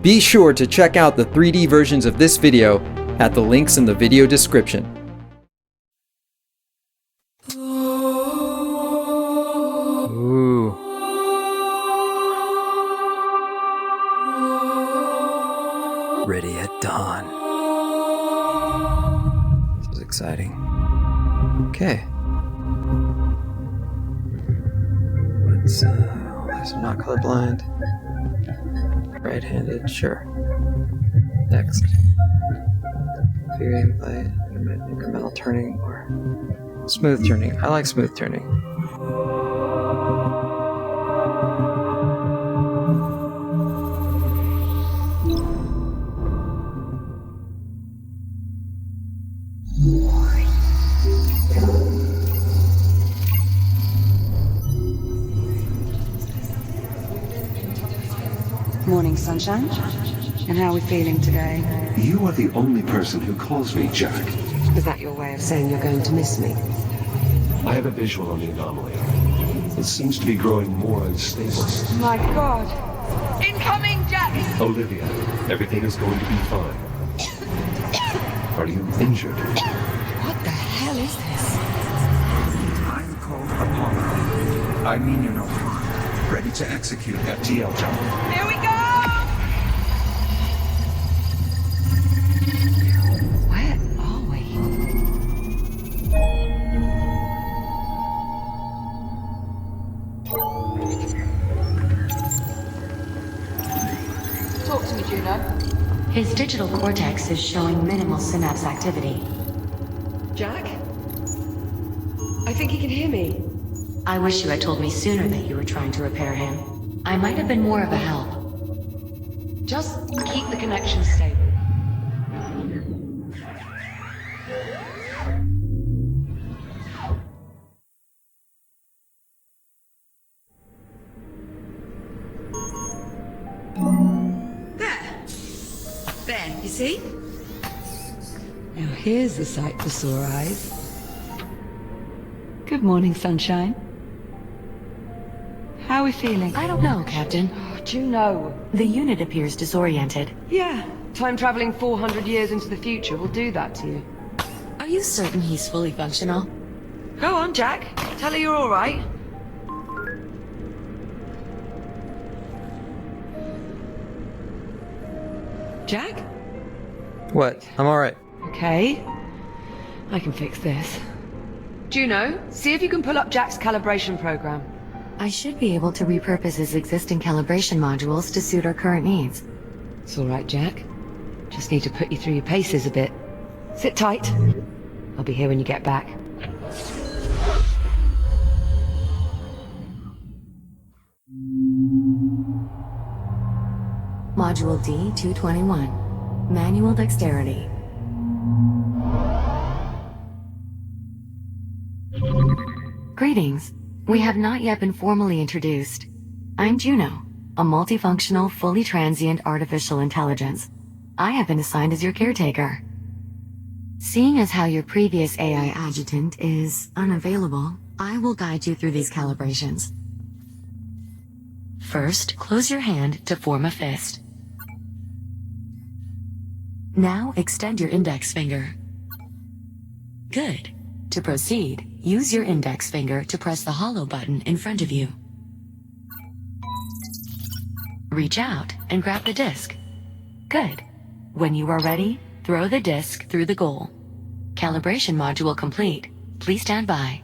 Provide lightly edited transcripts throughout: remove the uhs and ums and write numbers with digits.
Be sure to check out the 3D versions of this video at the links in the video description. Ooh. Ready at dawn. This is exciting. Okay. Let's, I'm not colorblind. Right-handed, sure. Next. Figuring by incremental turning or smooth turning. I like smooth turning. Morning, sunshine. And how are we feeling today? You are the only person who calls me Jack. Is that your way of saying you're going to miss me? I have a visual on the anomaly. It seems to be growing more unstable. My God! Incoming, Jack! Olivia, everything is going to be fine. Are you injured? What the hell is this? I'm called Apollo. I mean you no harm. Ready to execute that TL jump. Here we go! Where are we? Talk to me, Juno. His digital cortex is showing minimal synapse activity. Jack? I think he can hear me. I wish you had told me sooner that you were trying to repair him. I might have been more of a help. Just keep the connection stable. There, you see? Now here's the sight for sore eyes. Good morning, sunshine. How are we feeling? I don't know, Captain. Oh, Juno. The unit appears disoriented. Yeah, time traveling 400 years into the future will do that to you. Are you certain he's fully functional? Go on, Jack. Tell her you're all right. Jack? What? I'm alright. Okay. I can fix this. Juno, see if you can pull up Jack's calibration program. I should be able to repurpose his existing calibration modules to suit our current needs. It's all right, Jack. Just need to put you through your paces a bit. Sit tight. I'll be here when you get back. Module D-221. Manual dexterity. Greetings. We have not yet been formally introduced. I'm Juno, a multifunctional, fully transient artificial intelligence. I have been assigned as your caretaker. Seeing as how your previous AI adjutant is unavailable, I will guide you through these calibrations. First, close your hand to form a fist. Now extend your index finger. Good. To proceed, use your index finger to press the hollow button in front of you. Reach out and grab the disc. Good. When you are ready, throw the disc through the goal. Calibration module complete. Please stand by.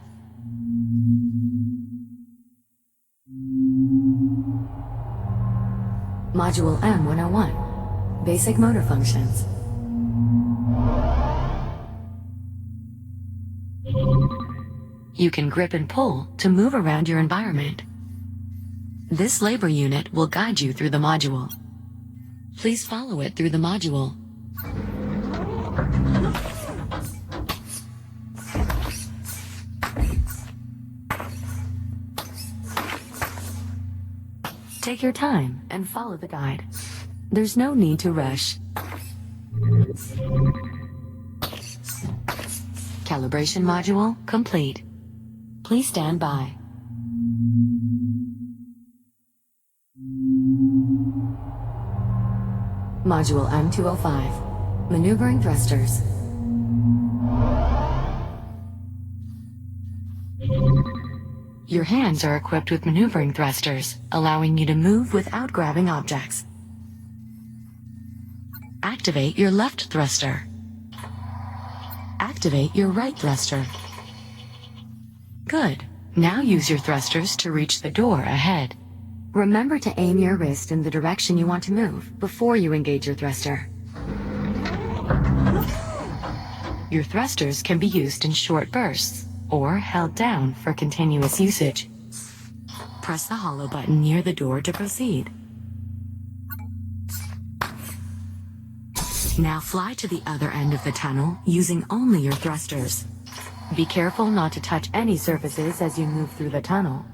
Module M101. Basic motor functions. You can grip and pull to move around your environment. This labor unit will guide you through the module. Please follow it through the module. Take your time and follow the guide. There's no need to rush. Calibration module complete. Please stand by. Module M205. Maneuvering thrusters. Your hands are equipped with maneuvering thrusters, allowing you to move without grabbing objects. Activate your left thruster. Activate your right thruster. Good. Now use your thrusters to reach the door ahead. Remember to aim your wrist in the direction you want to move before you engage your thruster. Your thrusters can be used in short bursts or held down for continuous usage. Press the hollow button near the door to proceed. Now fly to the other end of the tunnel using only your thrusters. Be careful not to touch any surfaces as you move through the tunnel.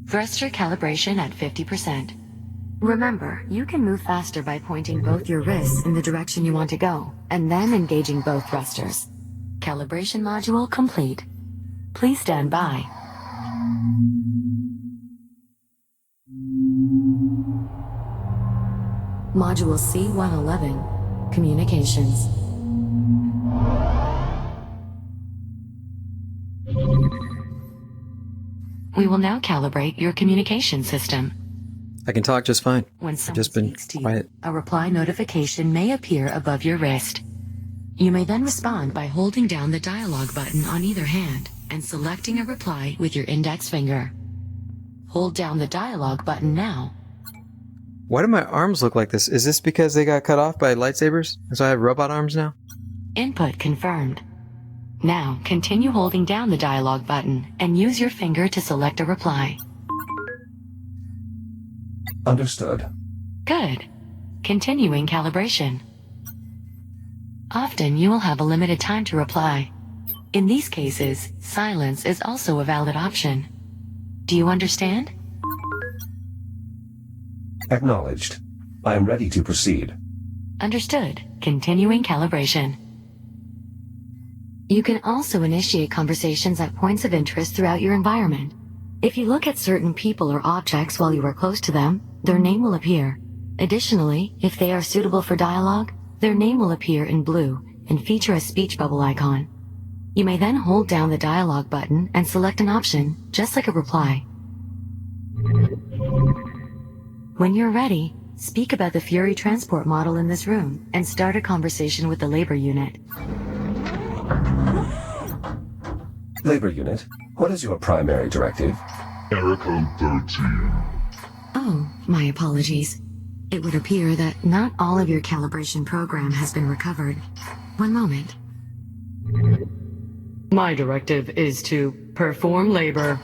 Thruster calibration at 50%. Remember, you can move faster by pointing both your wrists in the direction you want to go, and then engaging both thrusters. Calibration module complete. Please stand by. Module C-111, Communications. We will now calibrate your communication system. I can talk just fine. When someone Just been speaks to quiet. you, a reply notification may appear above your wrist. You may then respond by holding down the dialogue button on either hand and selecting a reply with your index finger. Hold down the dialogue button now. Why do my arms look like this? Is this because they got cut off by lightsabers? And so I have robot arms now? Input confirmed. Now, continue holding down the dialogue button and use your finger to select a reply. Understood. Good. Continuing calibration. Often you will have a limited time to reply. In these cases, silence is also a valid option. Do you understand? Acknowledged. I am ready to proceed. Understood. Continuing calibration. You can also initiate conversations at points of interest throughout your environment. If you look at certain people or objects while you are close to them, their name will appear. Additionally, if they are suitable for dialogue, their name will appear in blue and feature a speech bubble icon. You may then hold down the dialogue button and select an option, just like a reply. When you're ready, speak about the Fury transport model in this room and start a conversation with the labor unit. Labor unit, what is your primary directive? Error code 13. Oh, my apologies. It would appear that not all of your calibration program has been recovered. One moment. My directive is to perform labor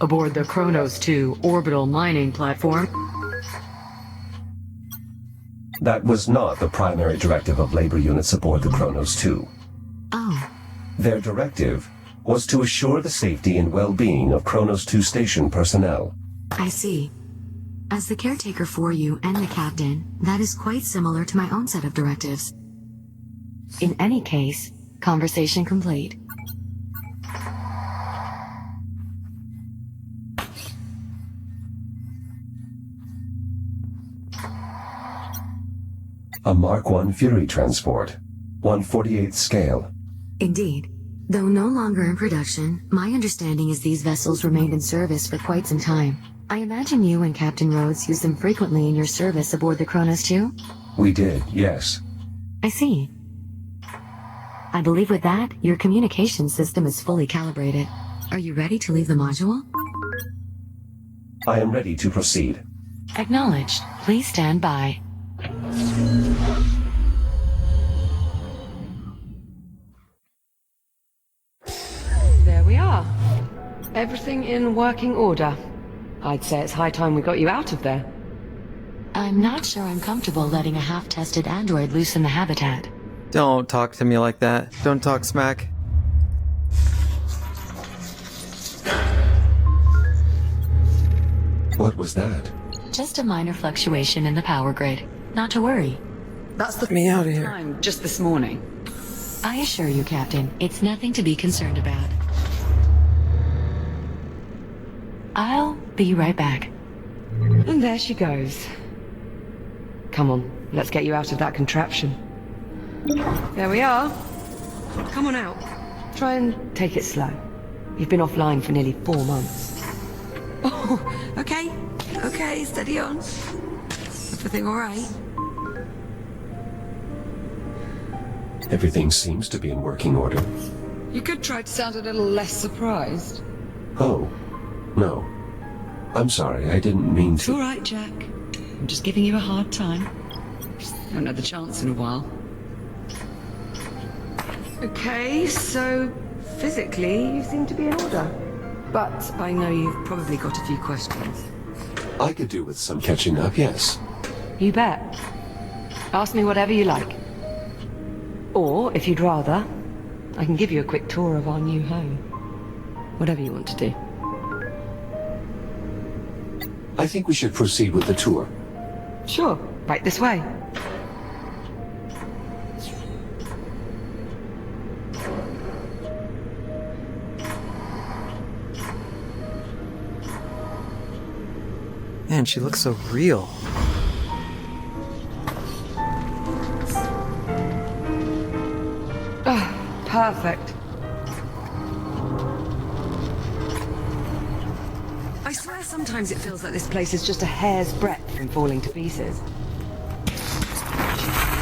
aboard the Kronos 2 orbital mining platform. That was not the primary directive of labor units aboard the Kronos 2. Oh, Their directive was to assure the safety and well-being of Kronos 2 station personnel. I see. As the caretaker for you and the captain, that is quite similar to my own set of directives. In any case, conversation complete. A Mark I Fury transport, 1/48th scale. Indeed. Though no longer in production, my understanding is these vessels remained in service for quite some time. I imagine you and Captain Rhodes use them frequently in your service aboard the Kronos 2? We did, yes. I see. I believe with that, your communication system is fully calibrated. Are you ready to leave the module? I am ready to proceed. Acknowledged. Please stand by. There we are. Everything in working order. I'd say it's high time we got you out of there. I'm not sure I'm comfortable letting a half-tested android loose in the habitat. Don't talk to me like that. Don't talk smack. What was that? Just a minor fluctuation in the power grid. Not to worry. That's the Get me out of here. time just this morning. I assure you, Captain, it's nothing to be concerned about. I'll be right back. And there she goes. Come on, let's get you out of that contraption. There we are. Come on out. Try and take it slow. You've been offline for nearly 4 months. Oh, okay. Okay, steady on. Everything all right? Everything seems to be in working order. You could try to sound a little less surprised. Oh, no. I'm sorry, I didn't mean It's to. all right, Jack. I'm just giving you a hard time. Haven't had the chance in a while. Okay, so physically you seem to be in order. But I know you've Probably got a few questions. I could do with some catching up, yes. You bet. Ask me whatever you like. Or, if you'd rather, I can give you a quick tour of our new home. Whatever you want to do. I think we should proceed with the tour. Sure, right this way. Man, she looks so real. Perfect. I swear sometimes it feels like this place is just a hair's breadth from falling to pieces.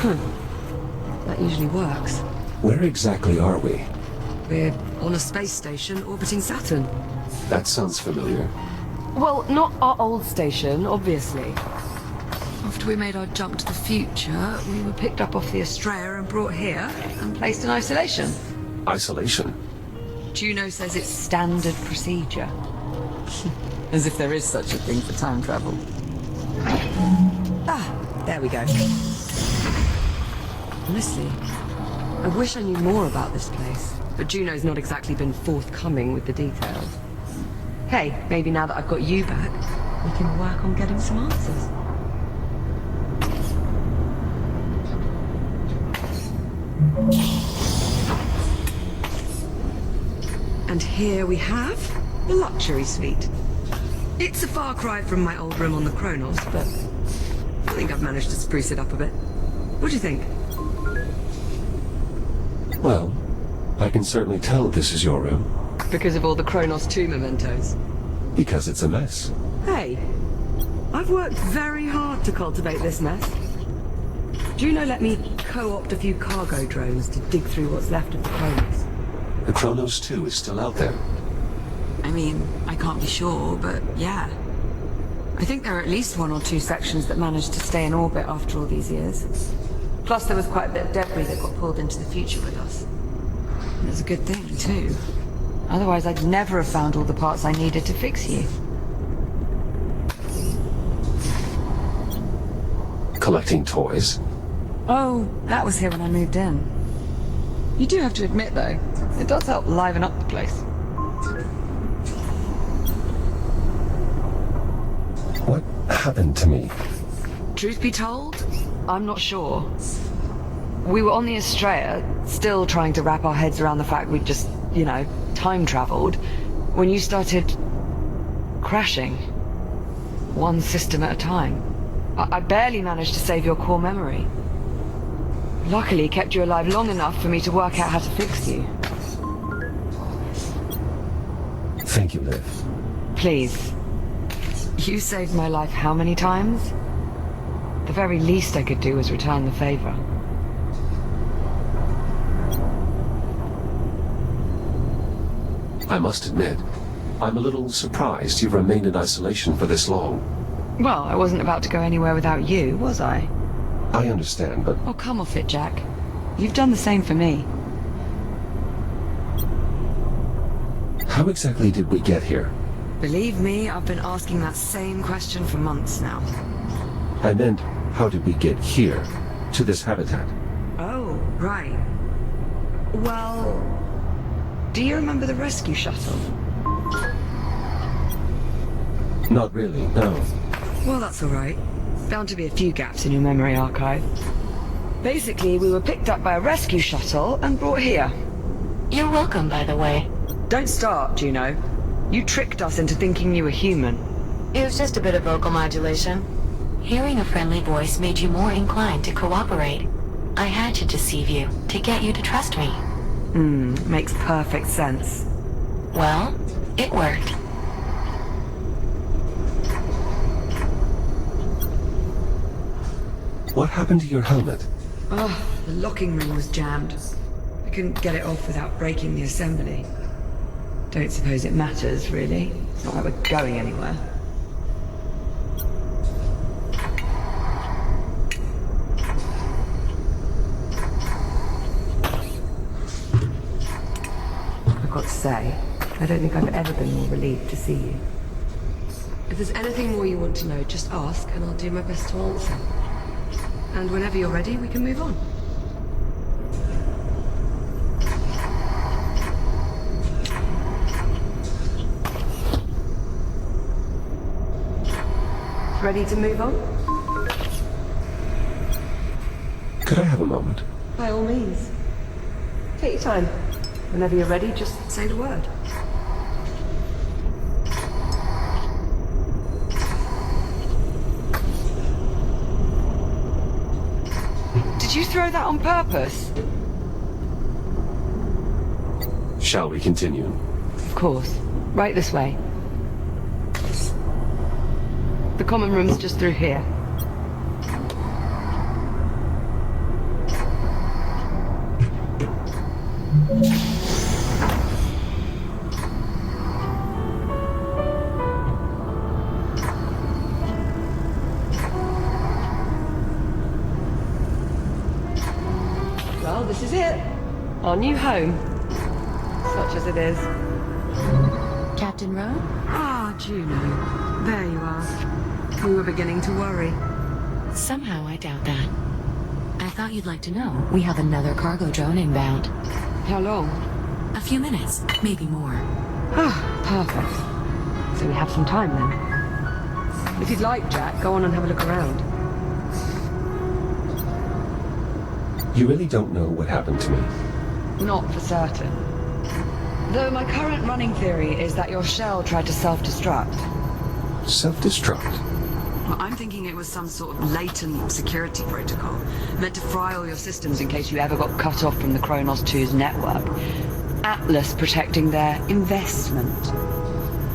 That usually works. Where exactly are we? We're on a space station orbiting Saturn. That sounds familiar. Well, not our old station, obviously. After we made our jump to the future, we were picked up off the Australia and brought here and placed in isolation. Isolation? Juno says it's standard procedure. As if there is such a thing for time travel. There we go. Honestly, I wish I knew more about this place, but Juno's not exactly been forthcoming with the details. Hey, maybe now that I've got you back, we can work on getting some answers. And here we have the luxury suite. It's a far cry from my old room on the Kronos, but I think I've managed to spruce it up a bit. What do you think? Well, I can certainly tell this is your room. Because of all the Kronos 2 mementos. Because it's a mess. Hey, I've worked very hard to cultivate this mess. Juno let me co-opt a few cargo drones to dig through what's left of the Kronos. The Kronos 2 is still out there. I mean, I can't be sure, but yeah. I think there are at least 1 or 2 sections that managed to stay in orbit after all these years. Plus there was quite a bit of debris that got pulled into the future with us. And it's a good thing, too. Otherwise I'd never have found all the parts I needed to fix you. Collecting toys. Oh, that was here when I moved in. You do have to admit, though, it does help liven up the place. What happened to me? Truth be told, I'm not sure. We were on the Australia, still trying to wrap our heads around the fact we'd just, time traveled, when you started crashing. One system at a time. I barely managed to save your core memory. Luckily, kept you alive long enough for me to work out how to fix you. Thank you, Liv. Please. You saved my life how many times? The very least I could do was return the favor. I must admit, I'm a little surprised you've remained in isolation for this long. Well, I wasn't about to go anywhere without you, was I? I understand, but Oh, come off it, Jack. You've done the same for me. how exactly did we get here? Believe me, I've been asking that same question for months now. I meant, how did we get here, to this habitat? Oh, right. Well, do you remember the rescue shuttle? Not really, no. Well, that's all right. Bound to be a few gaps in your memory archive. Basically, we were picked up by a rescue shuttle and brought here. You're welcome, by the way. Don't start, Juno. You tricked us into thinking you were human. It was just a bit of vocal modulation. Hearing a friendly voice made you more inclined to cooperate. I had to deceive you, to get you to trust me. Makes perfect sense. Well, it worked. What happened to your helmet? Oh, the locking ring was jammed. I couldn't get it off without breaking the assembly. Don't suppose it matters, really. It's not like we're going anywhere. I've got to say, I don't think I've ever been more relieved to see you. If there's anything more you want to know, just ask and I'll do my best to answer. And whenever you're ready, we can move on. Ready to move on? Could I have a moment? By all means. Take your time. Whenever you're ready, just say the word. Did you throw that on purpose? Shall we continue? Of course. Right this way. The common room's just through here. Well, this is it. Our new home. Such as it is. Captain Rowe? Ah, Juno. There you are. We were beginning to worry. Somehow I doubt that. I thought you'd like to know. We have another cargo drone inbound. How long? A few minutes, maybe more. Ah, perfect. So we have some time then. If you'd like, Jack, go on and have a look around. You really don't know what happened to me. Not for certain. Though my current running theory is that your shell tried to self-destruct. Self-destruct? Well, I'm thinking it was some sort of latent security protocol, meant to fry all your systems In case you ever got cut off from the Kronos 2's network. Atlas protecting their investment.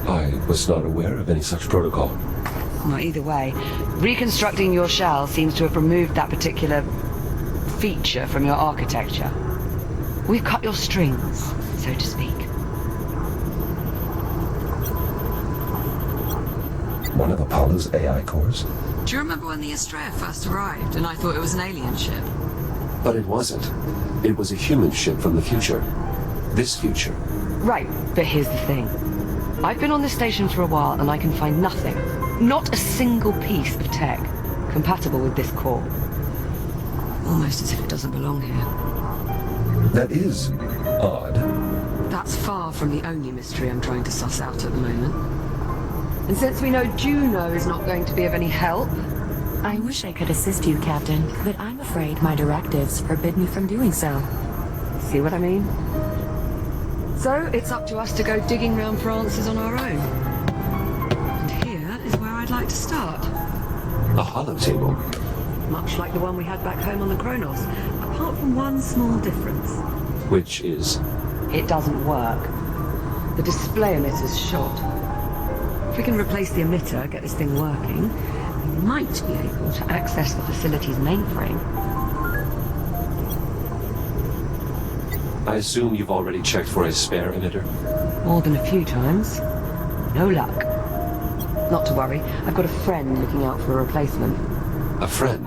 I was not aware of any such protocol. Well, either way, reconstructing your shell seems to have removed that particular feature from your architecture. We've cut your strings, so to speak. One of Apollo's AI cores? Do you remember when the Astrea first arrived and I thought it was an alien ship? But it wasn't. It was a human ship from the future. This future. Right, but here's the thing. I've been on this station for a while and I can find nothing, not a single piece of tech, compatible with this core. Almost as if it doesn't belong here. That is odd. That's far from the only mystery I'm trying to suss out at the moment. And since we know Juno is not going to be of any help, I wish I could assist you, Captain, but I'm afraid my directives forbid me from doing so. see what I mean? So it's up to us to go digging round for answers on our own. And here is where I'd like to start. A holotable. Much like the one we had back home on the Kronos, apart from one small difference. Which is? It doesn't work. The display emitter's shot. If we can replace the emitter, get this thing working, we might be able to access the facility's mainframe. I assume you've already checked for a spare emitter? More than a few times. No luck. Not to worry, I've got a friend looking out for a replacement. A friend?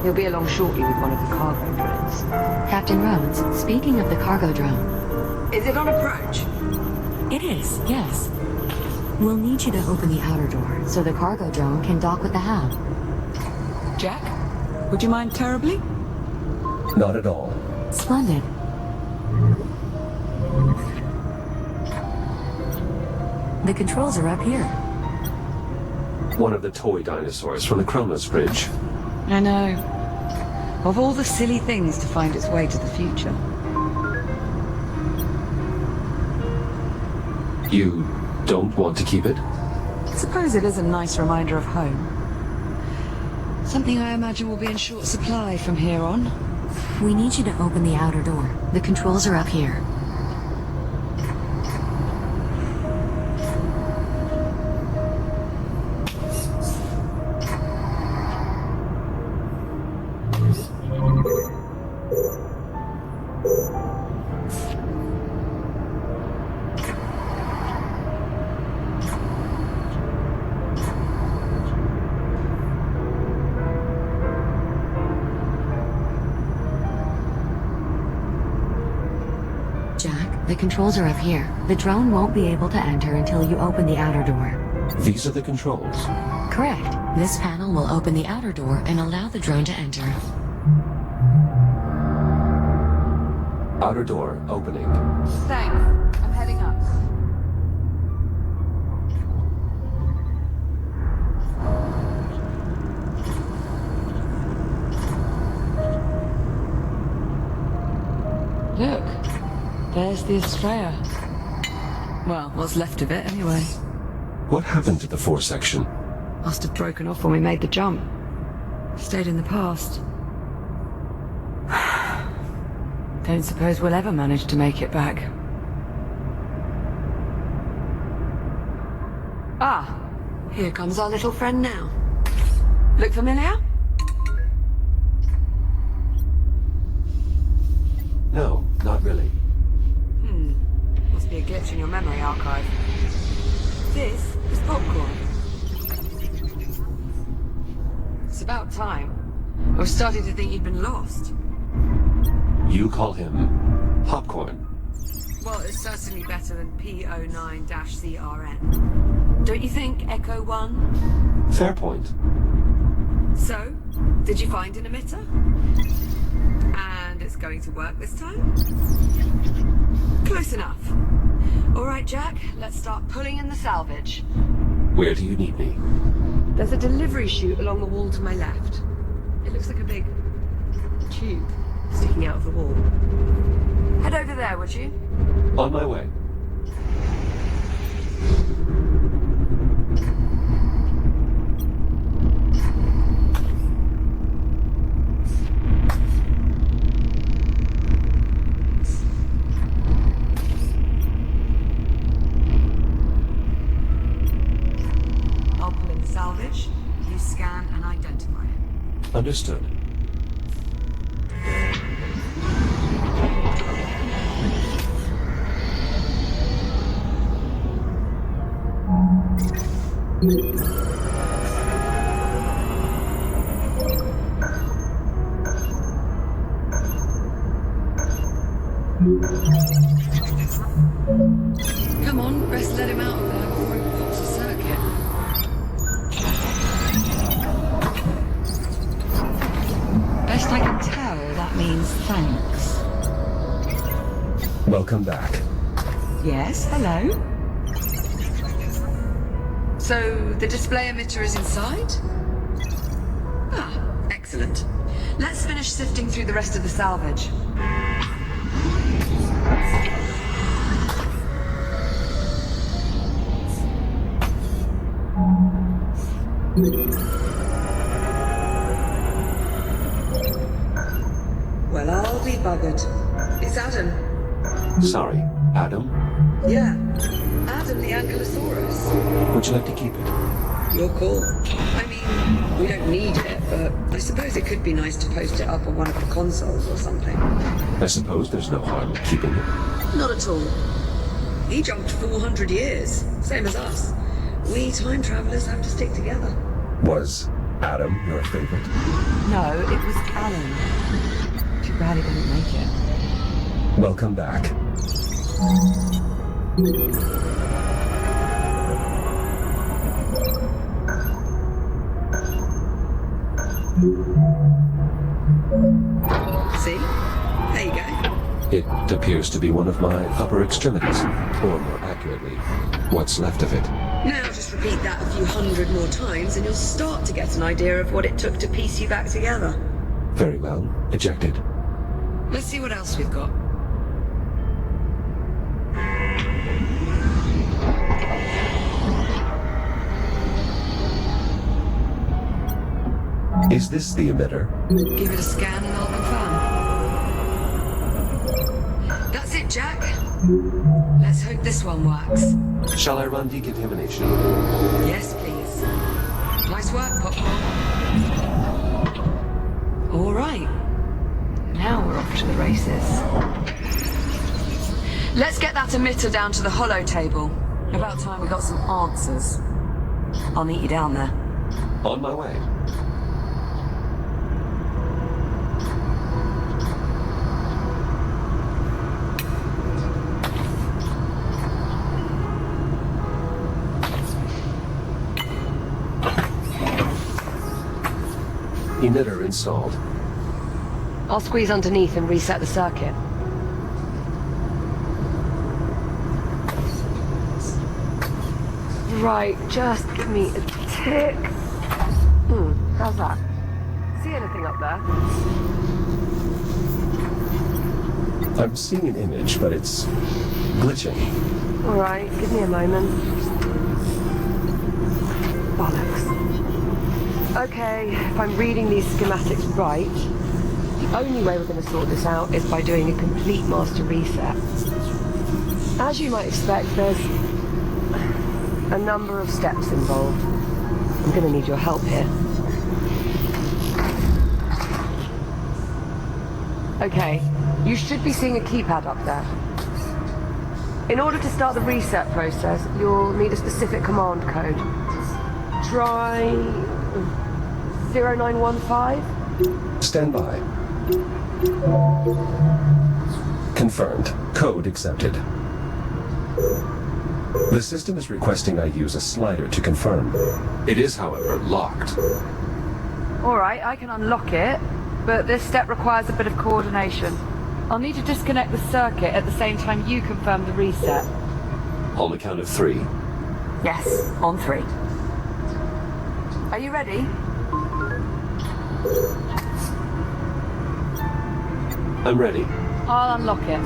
He'll be along shortly with one of the cargo drones. Captain Rhodes, speaking of the cargo drone. Is it on approach? It is, yes. We'll need you to open the outer door so the cargo drone can dock with the hab. Jack? Would you mind terribly? Not at all. Splendid. The controls are up here. One of the toy dinosaurs from the Kronos Bridge. I know. Of all the silly things to find its way to the future. You don't want to keep it? I suppose it is a nice reminder of home. Something I imagine will be in short supply from here on. We need you to open the outer door. The controls are up here. The controls are up here. The drone won't be able to enter until you open the outer door. These are the controls. Correct. This panel will open the outer door and allow the drone to enter. Outer door opening. Thanks. I'm heading up. Look. There's the Estrella. Well, what's left of it, anyway. What happened to the fore section? Must have broken off when we made the jump. Stayed in the past. Don't suppose we'll ever manage to make it back. Ah, here comes our little friend now. Look familiar? No, not really. Must be a glitch in your memory archive. This is popcorn. It's about time. I was starting to think you'd been lost. You call him Popcorn? Well, it's certainly better than P09-CRN. Don't you think, Echo 1? Fair point. So, did you find an emitter? And it's going to work this time? Close enough. All right, Jack, let's start pulling in the salvage. Where do you need me? There's a delivery chute along the wall to my left. It looks like a big tube sticking out of the wall. Head over there, would you? On my way. I'll pull in the salvage. You scan and identify it. Understood. Come on, best let him out of there before he pops a circuit. Best I can tell, that means thanks. Welcome back. Yes, hello. So, the display emitter is inside? Ah, excellent. Let's finish sifting through the rest of the salvage. Well, I'll be buggered. It's Adam. Sorry, Adam? Yeah, Adam the Ankylosaurus. Would you like to keep it? Your call. I mean, we don't need it, but I suppose it could be nice to post it up on one of the consoles or something. I suppose there's no harm in keeping it. Not at all. He jumped 400 years, same as us. We time travelers have to stick together. Was Adam your favorite? No, it was Alan. Too bad he didn't make it. Welcome back. See? There you go. It appears to be one of my upper extremities, or more accurately, what's left of it. Now just repeat that a few hundred more times and you'll start to get an idea of what it took to piece you back together. Very well. Ejected. Let's see what else we've got. Is this the emitter? Give it a scan and I'll confirm. That's it, Jack. Let's hope this one works. Shall I run decontamination? Yes, please. Nice work, Popcorn. All right. Now we're off to the races. Let's get that emitter down to the holo table. About time we got some answers. I'll meet you down there. On my way. Emitter installed. I'll squeeze underneath and reset the circuit. Right, just give me a tick. How's that? See anything up there? I'm seeing an image, but it's glitching. Alright, give me a moment. Bollocks. Okay, if I'm reading these schematics right, the only way we're going to sort this out is by doing a complete master reset. As you might expect, there's a number of steps involved. I'm going to need your help here. Okay, you should be seeing a keypad up there. In order to start the reset process, you'll need a specific command code. Try 0915? Stand by. Confirmed. Code accepted. The system is requesting I use a slider to confirm. It is, however, locked. Alright, I can unlock it, but this step requires a bit of coordination. I'll need to disconnect the circuit at the same time you confirm the reset. On the count of 3. Yes, on 3. Are you ready? I'm ready. I'll unlock it.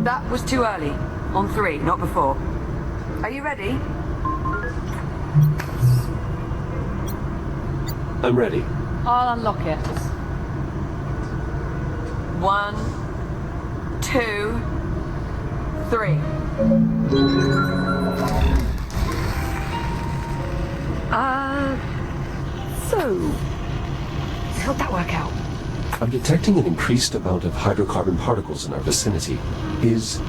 That was too early. On 3, not before. Are you ready? I'm ready. I'll unlock it. 1, 2, 3. So, how'd that work out? I'm detecting an increased amount of hydrocarbon particles in our vicinity. Is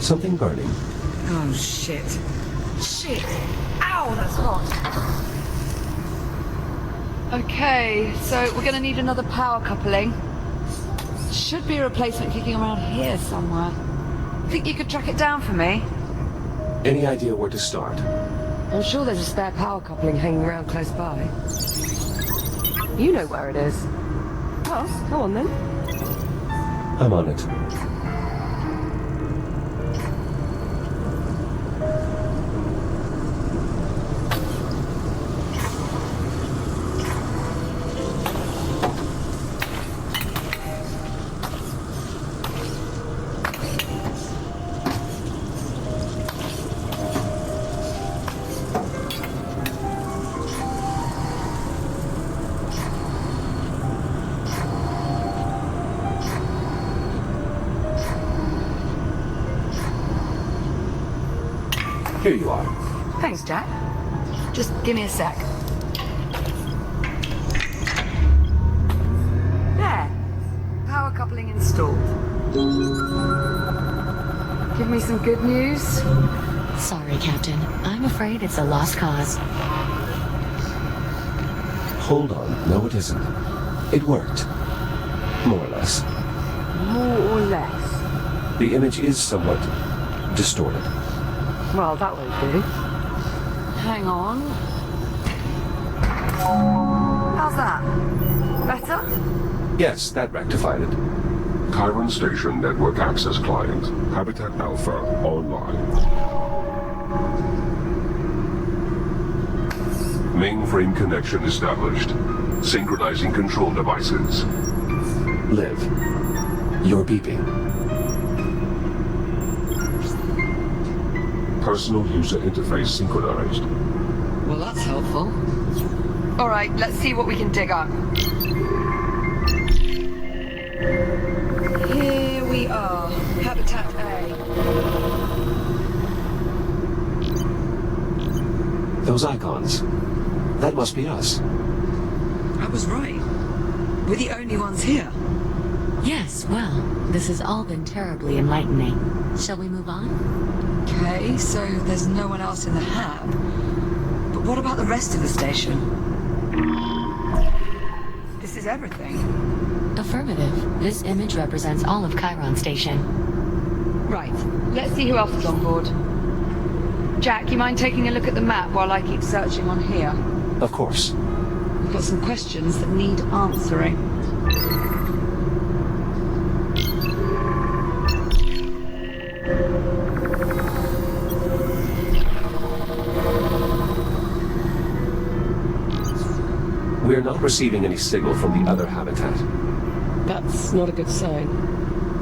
something burning? Oh, shit. Shit! Ow, that's hot. Okay, so we're gonna need another power coupling. Should be a replacement kicking around here somewhere. Think you could track it down for me? Any idea where to start? I'm sure there's a spare power coupling hanging around close by. You know where it is. Well, go on then. I'm on it. Here you are. Thanks, Jack. Just give me a sec. There. Power coupling installed. Give me some good news. Sorry, Captain. I'm afraid it's a lost cause. Hold on. No, it isn't. It worked. More or less. More or less. The image is somewhat distorted. Well, that won't do. Hang on. How's that? Better? Yes, that rectified it. Chiron Station Network Access Client. Habitat Alpha online. Mainframe connection established. Synchronizing control devices. Liv, you're beeping. Personal user interface synchronized. Well, that's helpful. All right, let's see what we can dig up. Here we are. Habitat A. Those icons. That must be us. I was right. We're the only ones here. Yes, well, this has all been terribly enlightening. Shall we move on? Okay, so there's no one else in the hab. But what about the rest of the station? This is everything. Affirmative. This image represents all of Chiron Station. Right, let's see who else is on board. Jack, you mind taking a look at the map while I keep searching on here? Of course. We've got some questions that need answering. We're not receiving any signal from the other habitat. That's not a good sign.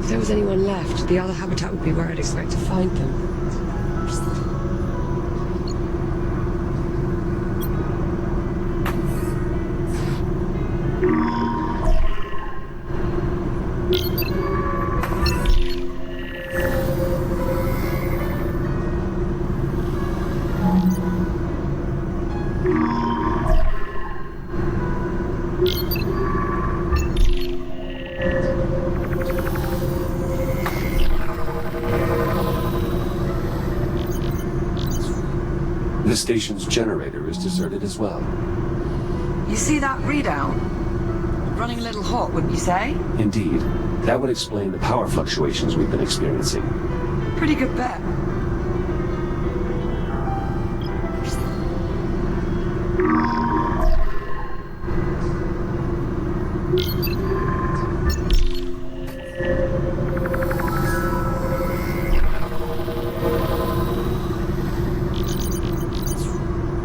If there was anyone left, the other habitat would be where I'd expect to find them. The station's generator is deserted as well. You see that readout? Running a little hot, wouldn't you say? Indeed. That would explain the power fluctuations we've been experiencing. Pretty good bet.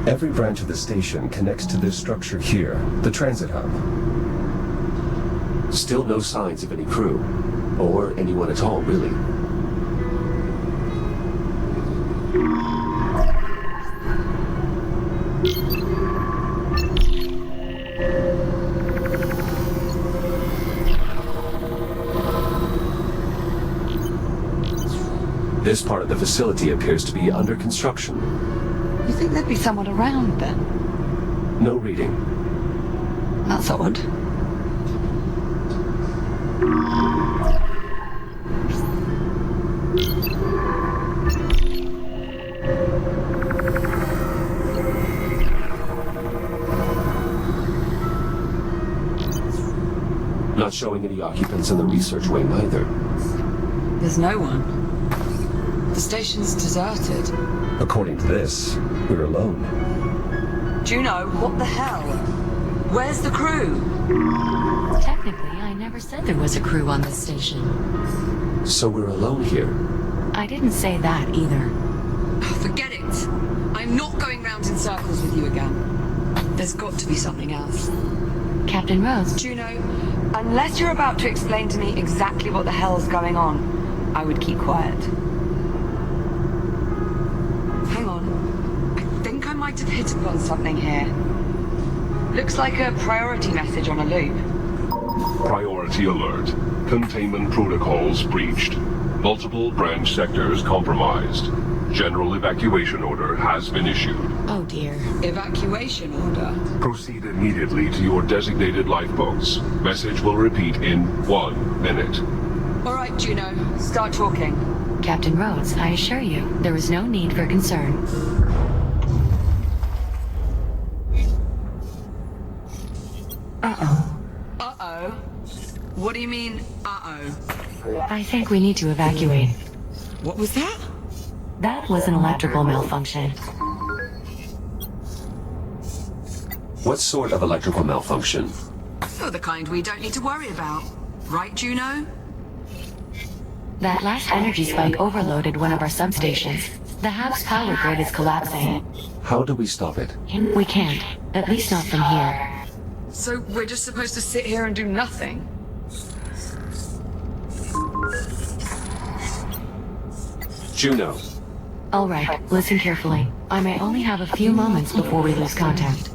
Every branch of the station connects to this structure here, the transit hub. Still no signs of any crew, or anyone at all, really. This part of the facility appears to be under construction. You think there'd be someone around then? No reading. That's odd. Not showing any occupants in the research wing either. There's no one. The station's deserted. According to this, we're alone. Juno, what the hell? Where's the crew? Technically, I never said there was a crew on this station. So we're alone here. I didn't say that either. Forget it. I'm not going round in circles with you again. There's got to be something else. Captain Rose. Juno, unless you're about to explain to me exactly what the hell's going on, I would keep quiet. Hang on. I think I might have hit upon something here. Looks like a priority message on a loop. Priority alert. Containment protocols breached. Multiple branch sectors compromised. General evacuation order has been issued. Oh dear. Evacuation order? Proceed immediately to your designated lifeboats. Message will repeat in 1 minute. All right, Juno. Start talking. Captain Rhodes, I assure you, there is no need for concern. Uh-oh. Uh-oh? What do you mean, uh-oh? I think we need to evacuate. What was that? That was an electrical malfunction. What sort of electrical malfunction? Oh, the kind we don't need to worry about. Right, Juno? That last energy spike overloaded one of our substations. The hab's power grid is collapsing. How do we stop it? We can't. At least not from here. So we're just supposed to sit here and do nothing? Juno, Alright, listen carefully. I may only have a few moments before we lose contact.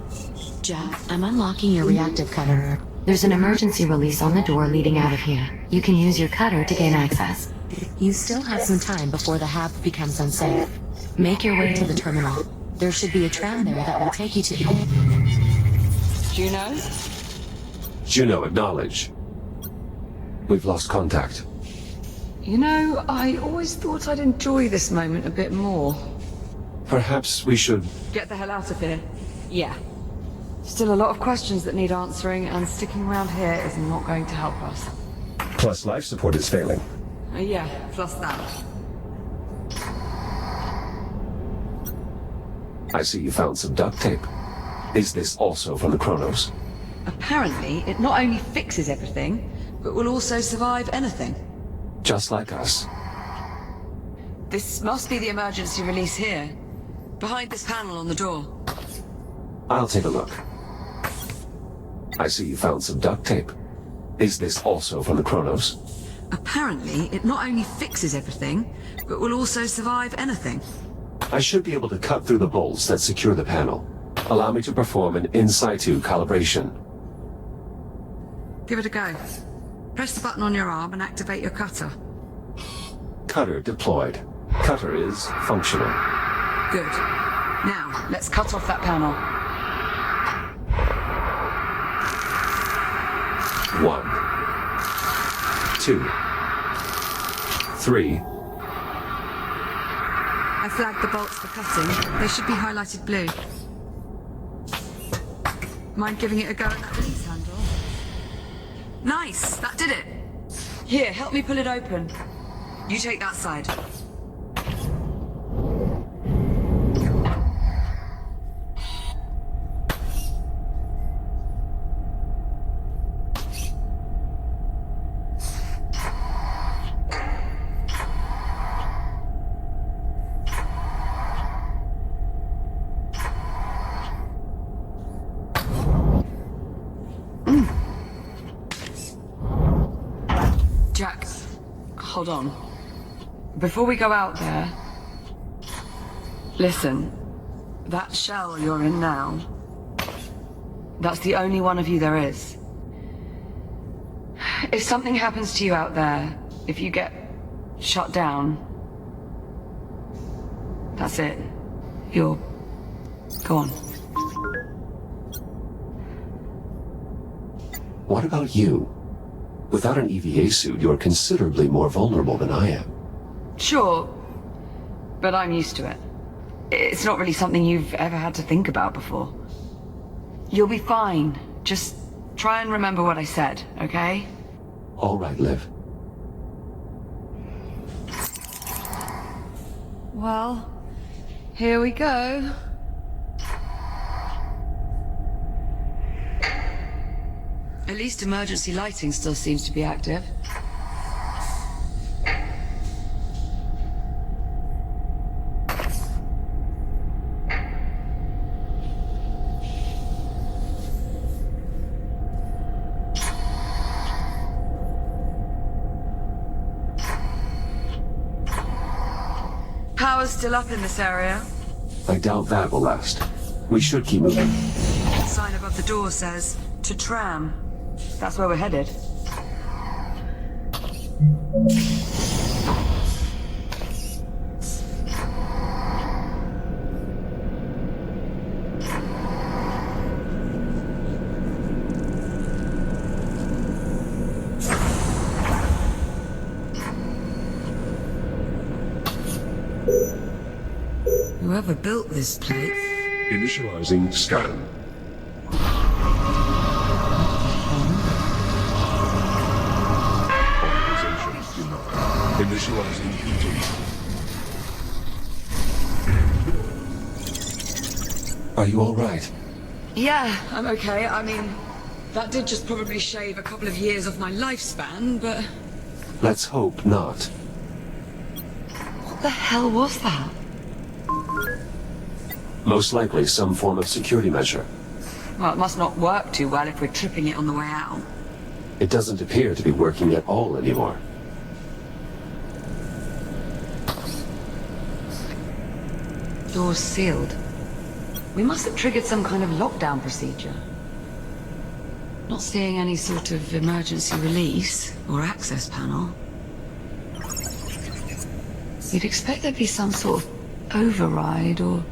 Jack, I'm unlocking your reactive cutter. There's an emergency release on the door leading out of here. You can use your cutter to gain access. You still have some time before the hab becomes unsafe. Make your way to the terminal. There should be a tram there that will take you to... Juno? Juno, acknowledge. We've lost contact. You know, I always thought I'd enjoy this moment a bit more. Perhaps we should... Get the hell out of here. Yeah. Still a lot of questions that need answering, and sticking around here is not going to help us. Plus life support is failing. Yeah, plus that. I see you found some duct tape. Is this also from the Chronos? Apparently, it not only fixes everything, but will also survive anything. Just like us. This must be the emergency release here. Behind this panel on the door. I'll take a look. I see you found some duct tape. Is this also from the Chronos? Apparently, it not only fixes everything, but will also survive anything. I should be able to cut through the bolts that secure the panel. Allow me to perform an in-situ calibration. Give it a go. Press the button on your arm and activate your cutter. Cutter deployed. Cutter is functional. Good. Now, let's cut off that panel. 1, 2, 3. I flagged the bolts for cutting. They should be highlighted blue. Mind giving it a go at that release handle? Nice! That did it! Here, help me pull it open. You take that side. Jack, hold on. Before we go out there... Listen, that shell you're in now, that's the only one of you there is. If something happens to you out there, if you get shut down, that's it. You're gone. What about you? Without an EVA suit, you're considerably more vulnerable than I am. Sure, but I'm used to it. It's not really something you've ever had to think about before. You'll be fine. Just try and remember what I said, okay? All right, Liv. Well, here we go. At least emergency lighting still seems to be active. Power's still up in this area. I doubt that will last. We should keep moving. The sign above the door says, "To tram." That's where we're headed. Whoever built this place... Initializing scan. Initializing heating. Are you all right? Yeah, I'm okay. I mean, that did just probably shave a couple of years off my lifespan, but... Let's hope not. What the hell was that? Most likely some form of security measure. Well, it must not work too well if we're tripping it on the way out. It doesn't appear to be working at all anymore. Door's sealed. We must have triggered some kind of lockdown procedure. Not seeing any sort of emergency release or access panel. You'd expect there'd be some sort of override or...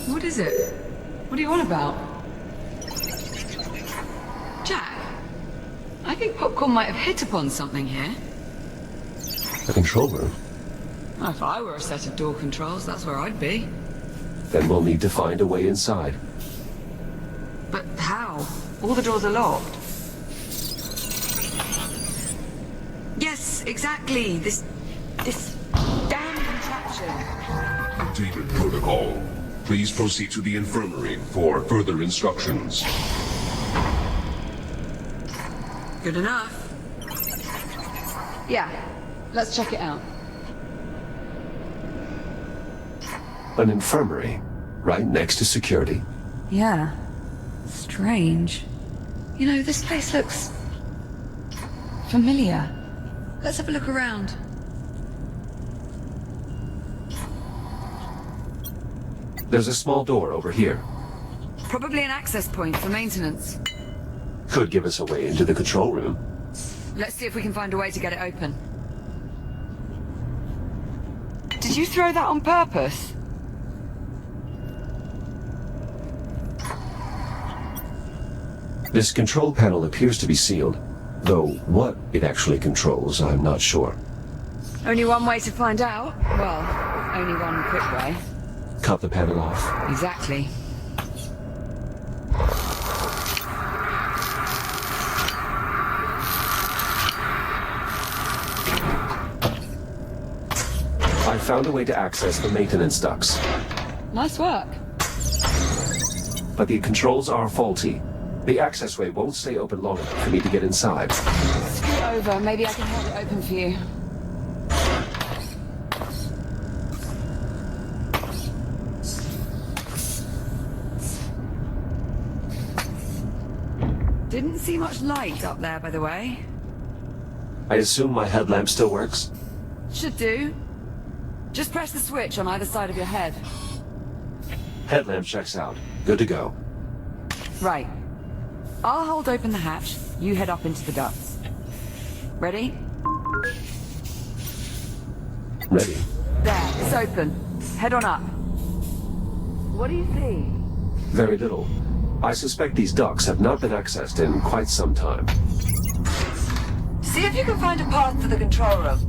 What is it? What do you want about? Jack, I think Popcorn might have hit upon something here. The control room? Well, if I were a set of door controls, that's where I'd be. Then we'll need to find a way inside. But how? All the doors are locked. Yes, exactly. This damn contraption. Containment protocol. Please proceed to the infirmary for further instructions. Good enough. Yeah, let's check it out. An infirmary, right next to security. Yeah. Strange. You know, this place looks... familiar. Let's have a look around. There's a small door over here. Probably an access point for maintenance. Could give us a way into the control room. Let's see if we can find a way to get it open. Did you throw that on purpose? This control panel appears to be sealed, though what it actually controls, I'm not sure. Only one way to find out? Well, only one quick way. Cut the panel off. Exactly. I found a way to access the maintenance ducts, Nice work. but the controls are faulty. The accessway won't stay open long enough for me to get inside. Scoot over, maybe I can hold it open for you. Didn't see much light up there, by the way. I assume my headlamp still works? Should do. Just press the switch on either side of your head. Headlamp checks out. Good to go. Right. I'll hold open the hatch. You head up into the ducts. Ready? Ready. There, it's open. Head on up. What do you see? Very little. I suspect these ducts have not been accessed in quite some time. See if you can find a path to the control room.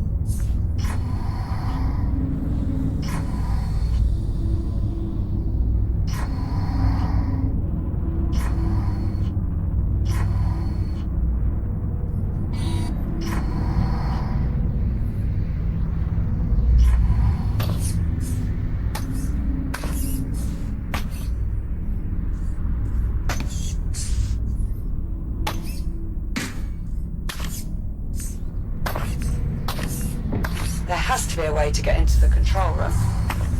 There has to be a way to get into the control room.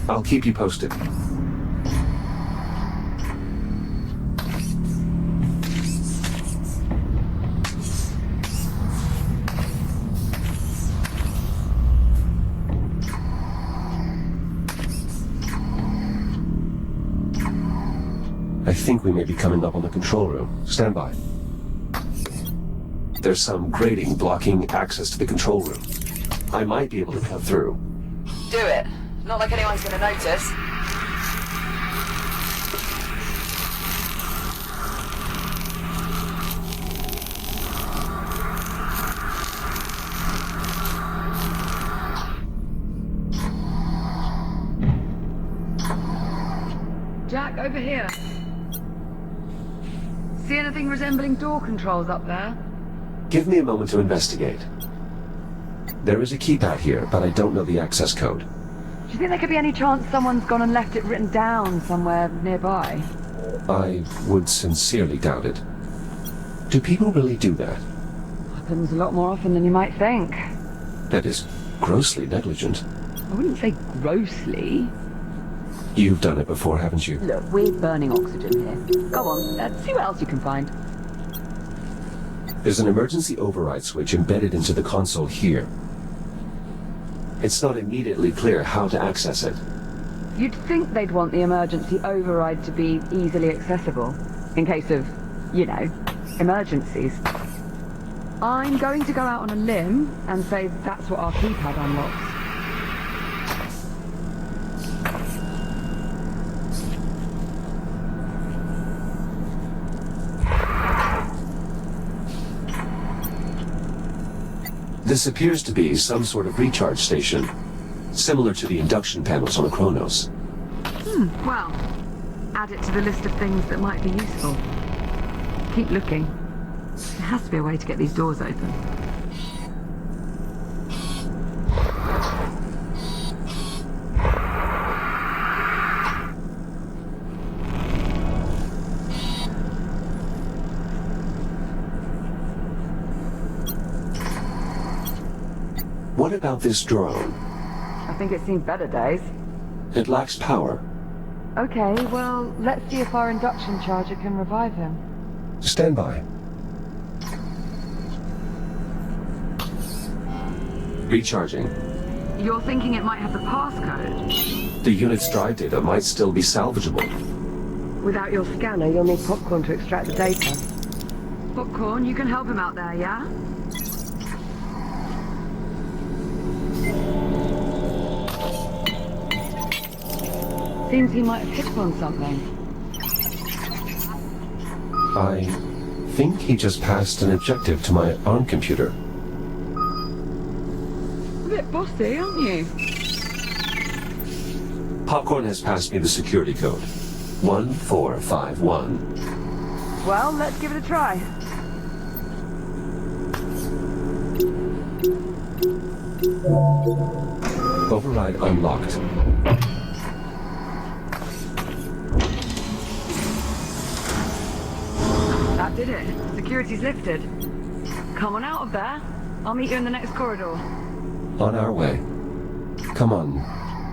I'll keep you posted. I think we may be coming up on the control room. Stand by. There's some grating blocking access to the control room. I might be able to cut through. Do it. Not like anyone's gonna notice. sec, over here. See anything resembling door controls up there? Give me a moment to investigate. There is a keypad here, but I don't know the access code. Do you think there could be any chance someone's gone and left it written down somewhere nearby? I would sincerely doubt it. Do people really do that? Happens a lot more often than you might think. That is grossly negligent. I wouldn't say grossly. You've done it before, haven't you? Look, we're burning oxygen here. Go on, see what else you can find. There's an emergency override switch embedded into the console here. It's not immediately clear how to access it. You'd think they'd want the emergency override to be easily accessible, in case of, you know, emergencies. I'm going to go out on a limb and say that's what our keypad unlocks. This appears to be some sort of recharge station, similar to the induction panels on the Kronos. Well, add it to the list of things that might be useful. Keep looking. There has to be a way to get these doors open. What about this drone? I think it's seen better days. It lacks power. Okay, well, let's see if our induction charger can revive him. Stand by. Recharging. You're thinking it might have the passcode? The unit's drive data might still be salvageable. Without your scanner, you'll need Popcorn to extract the data. Popcorn, you can help him out there, yeah? Seems he might have hit upon something. I think he just passed an objective to my ARM computer. A bit bossy, aren't you? Popcorn has passed me the security code. 1451. Well, let's give it a try. Override unlocked. That did it. Security's lifted. Come on out of there. I'll meet you in the next corridor. On our way. Come on,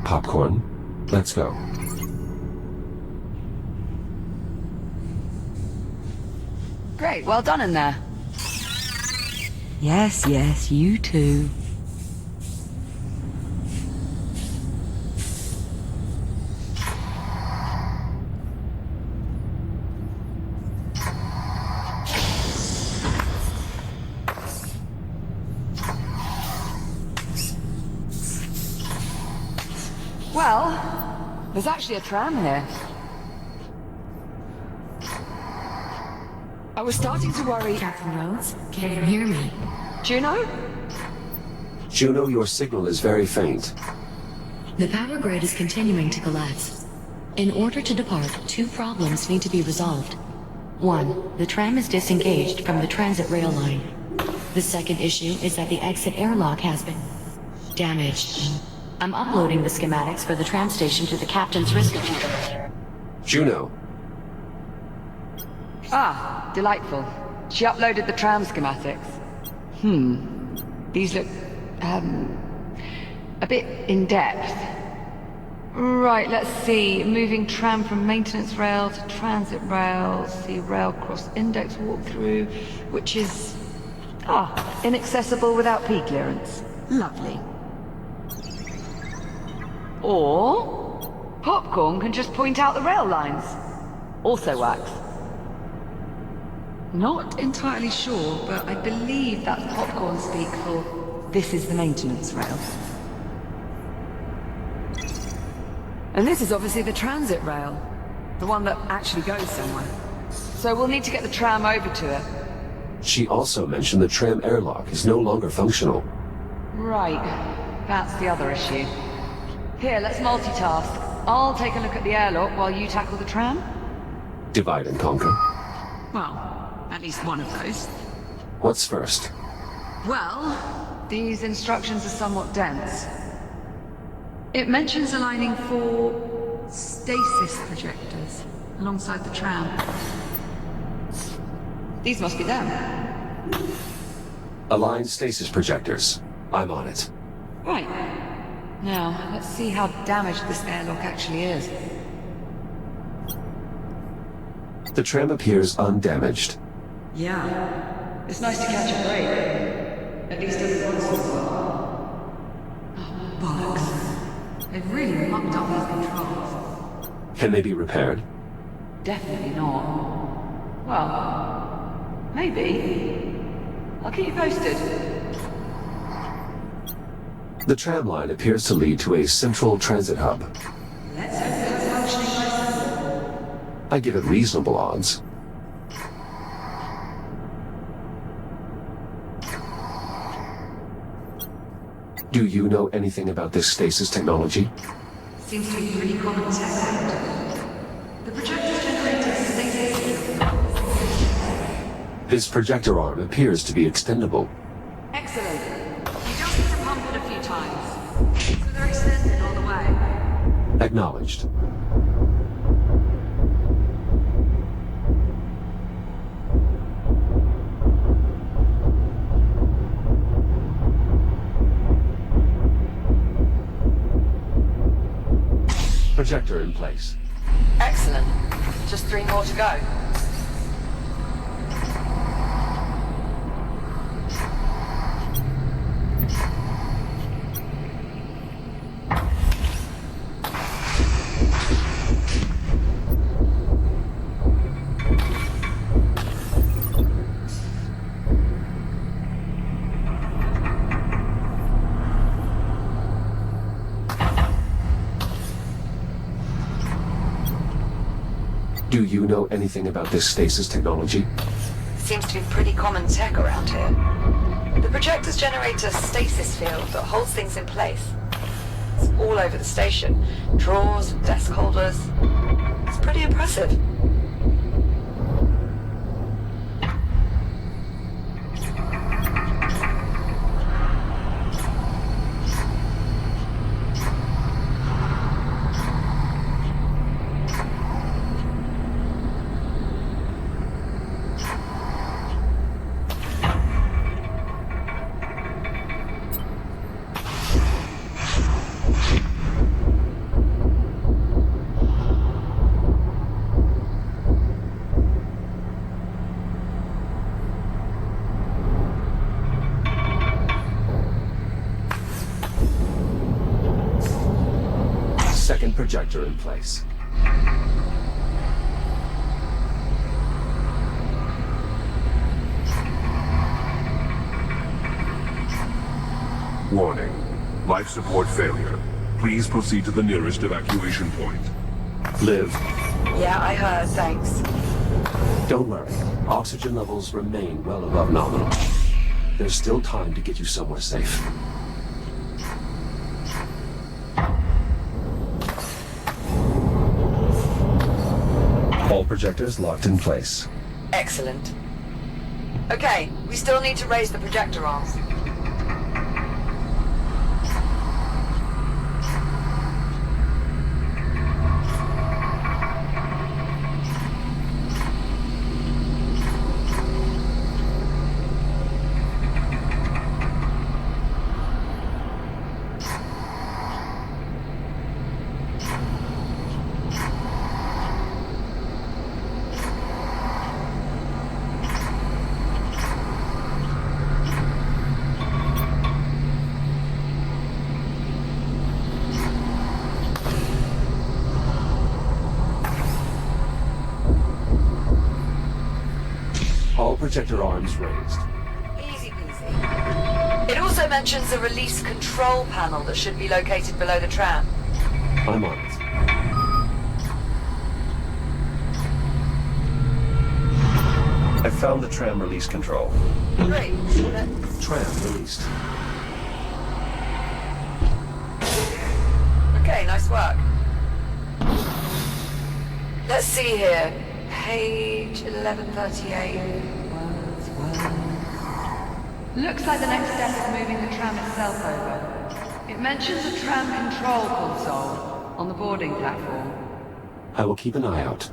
Popcorn. Let's go. Great, well done in there. Yes, yes, you too. Well, there's actually a tram here. I was starting to worry... Captain Rhodes, can you hear me? Juno? Juno, your signal is very faint. The power grid is continuing to collapse. In order to depart, two problems need to be resolved. One, the tram is disengaged from the transit rail line. The second issue is that the exit airlock has been damaged. I'm uploading the schematics for the tram station to the captain's wrist computer. Juno. Ah, delightful. She uploaded the tram schematics. These look, a bit in-depth. Right, let's see. Moving tram from maintenance rail to transit rail. See rail cross index walkthrough, which is, inaccessible without P clearance. Lovely. Or, Popcorn can just point out the rail lines. Also works. Not entirely sure, but I believe that's Popcorn speak for this is the maintenance rail. And this is obviously the transit rail. The one that actually goes somewhere. So we'll need to get the tram over to it. She also mentioned the tram airlock is no longer functional. Right. That's the other issue. Here, let's multitask. I'll take a look at the airlock while you tackle the tram. Divide and conquer. Well, at least one of those. What's first? Well, these instructions are somewhat dense. It mentions aligning 4 stasis projectors alongside the tram. These must be them. Align stasis projectors. I'm on it. Right. Now, let's see how damaged this airlock actually is. The tram appears undamaged. Yeah. It's nice to catch a break. At least it once in a while. Oh, bollocks. They've really mucked up these controls. Can they be repaired? Definitely not. Well, maybe. I'll keep you posted. The tram line appears to lead to a central transit hub. Let's hope it's functioning nicely. I give it reasonable odds. Do you know anything about this stasis technology? Seems to be pretty common tech. The projectors generate a stasis. This projector arm appears to be extendable. Excellent. You just need to pump it a few times. So they're extended all the way. Acknowledged. Projector in place. Excellent. Just 3 more to go. Do you know anything about this stasis technology? Seems to be pretty common tech around here. The projectors generate a stasis field that holds things in place. It's all over the station. Drawers, desk holders. It's pretty impressive. Second projector in place. Warning. Life support failure. Please proceed to the nearest evacuation point. Liv, Yeah, I heard, thanks. don't worry. Oxygen levels remain well above nominal. There's still time to get you somewhere safe. All projectors locked in place. Excellent. Okay, we still need to raise the projector arms. All projector arms raised. Easy peasy. It also mentions a release control panel that should be located below the tram. I'm on it. I found the tram release control. Great. Tram released. Okay, nice work. Let's see here. Page 1138. Looks like the next step is moving the tram itself over. It mentions a tram control console on the boarding platform. I will keep an eye out.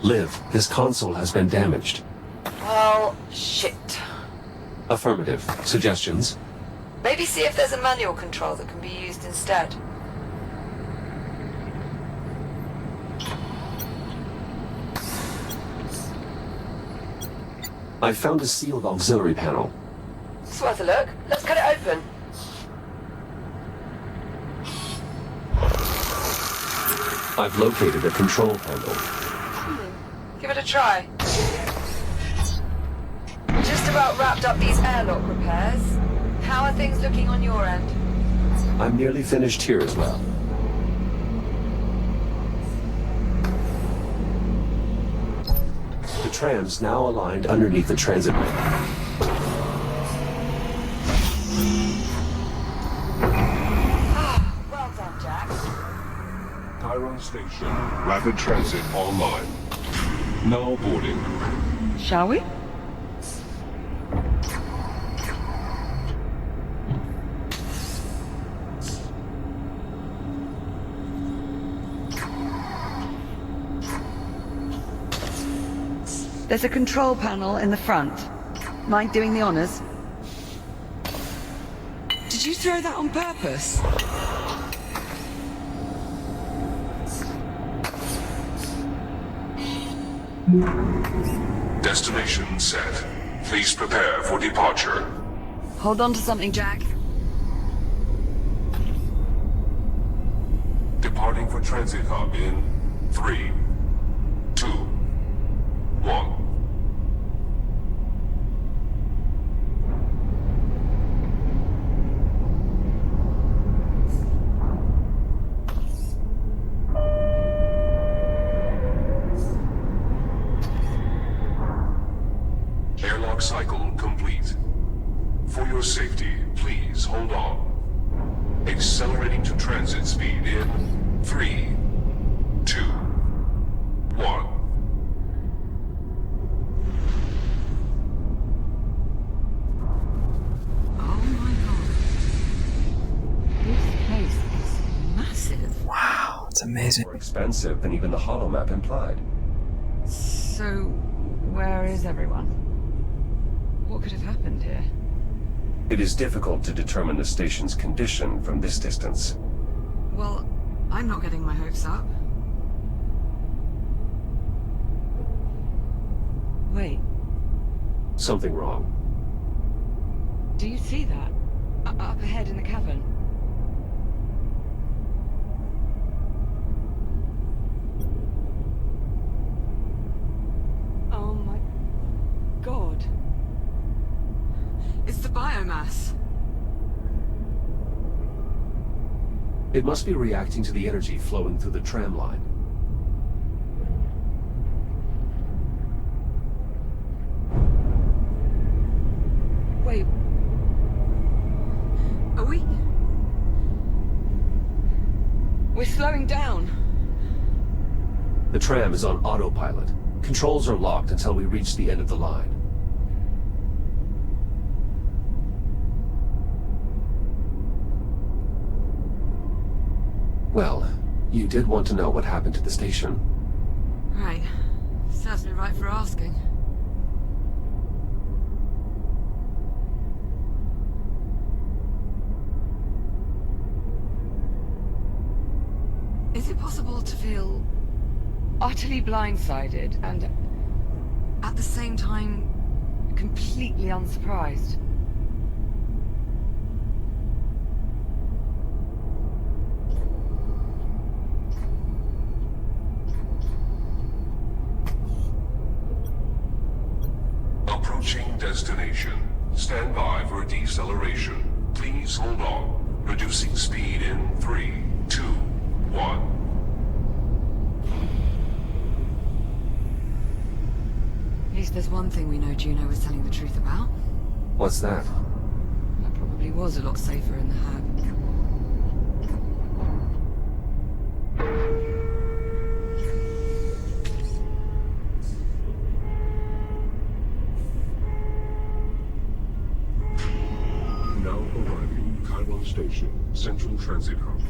Liv, this console has been damaged. Well, shit. Affirmative. Suggestions? Maybe see if there's a manual control that can be used instead. I found a sealed auxiliary panel. It's worth a look. Let's cut it open. I've located a control panel. Give it a try. Just about wrapped up these airlock repairs. How are things looking on your end? I'm nearly finished here as well. The tram's now aligned underneath the transit rail. Well done, Jack. Chiron Station. Rapid transit online. Now boarding. Shall we? There's a control panel in the front. Mind doing the honors? Did you throw that on purpose? Destination set. Please prepare for departure. Hold on to something, Jack. Departing for transit hub in 3, 2, 1. Airlock cycle complete. For your safety, please hold on. Accelerating to transit speed in 3, 2, 1. Oh my god. This place is massive. Wow, it's amazing. More expensive than even the holomap implied. So, where is everyone? What could have happened here? It is difficult to determine the station's condition from this distance. Well, I'm not getting my hopes up. Wait, Something wrong. do you see that? Up ahead in the cavern? Oh my god. It's the biomass. It must be reacting to the energy flowing through the tram line. Wait. Are we... We're slowing down. The tram is on autopilot. Controls are locked until we reach the end of the line. Well, you did want to know what happened to the station. Right. Serves me right for asking. Is it possible to feel utterly blindsided and at the same time completely unsurprised? Approaching destination. Stand by for deceleration. Please hold on. Reducing speed in 3, 2, 1. If there's one thing we know Juno was telling the truth about, What's that? that probably was a lot safer in the hab. Now arriving Chiron Station, Central Transit Hub.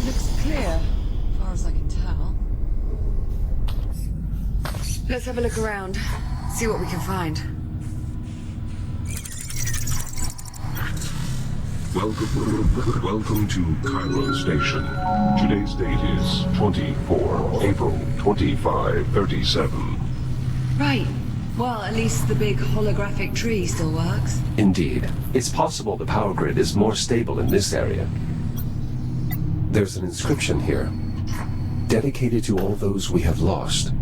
Looks clear, as far as I can tell. Let's have a look around, see what we can find. Welcome to Chiron Station. Today's date is 24 April 2537. Right. Well, at least the big holographic tree still works. Indeed. It's possible the power grid is more stable in this area. There's an inscription here. Dedicated to all those we have lost.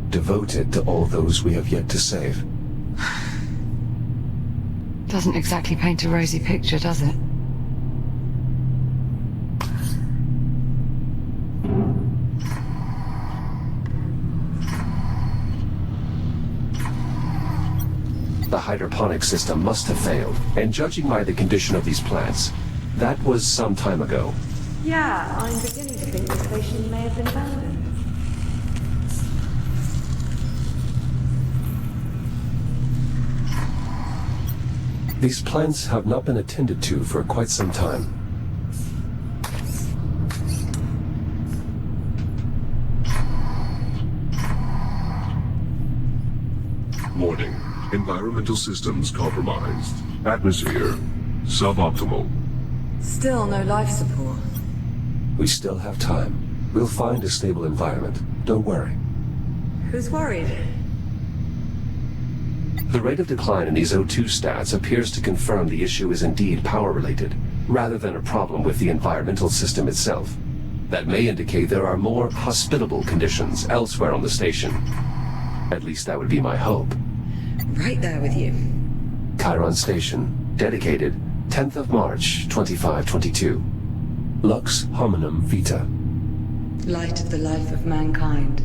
Devoted to all those we have yet to save. Doesn't exactly paint a rosy picture, does it? The hydroponic system must have failed, and judging by the condition of these plants, that was some time ago. Yeah, I'm beginning to think the station may have been abandoned. These plants have not been attended to for quite some time. Warning. Environmental systems compromised. Atmosphere suboptimal. Still no life support. We still have time. We'll find a stable environment. Don't worry. Who's worried? The rate of decline in these O2 stats appears to confirm the issue is indeed power-related, rather than a problem with the environmental system itself. That may indicate there are more hospitable conditions elsewhere on the station. At least that would be my hope. Right there with you. Chiron Station, dedicated 10th of March, 2522. Lux hominum vita. Light of the life of mankind.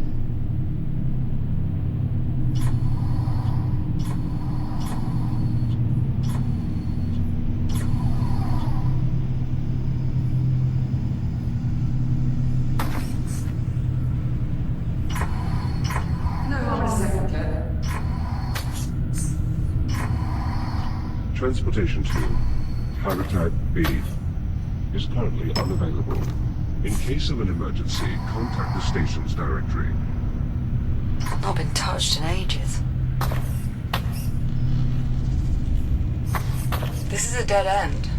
Transportation to Paratype B is currently unavailable. In case of an emergency, contact the station's directory. Not been touched in ages. This is a dead end.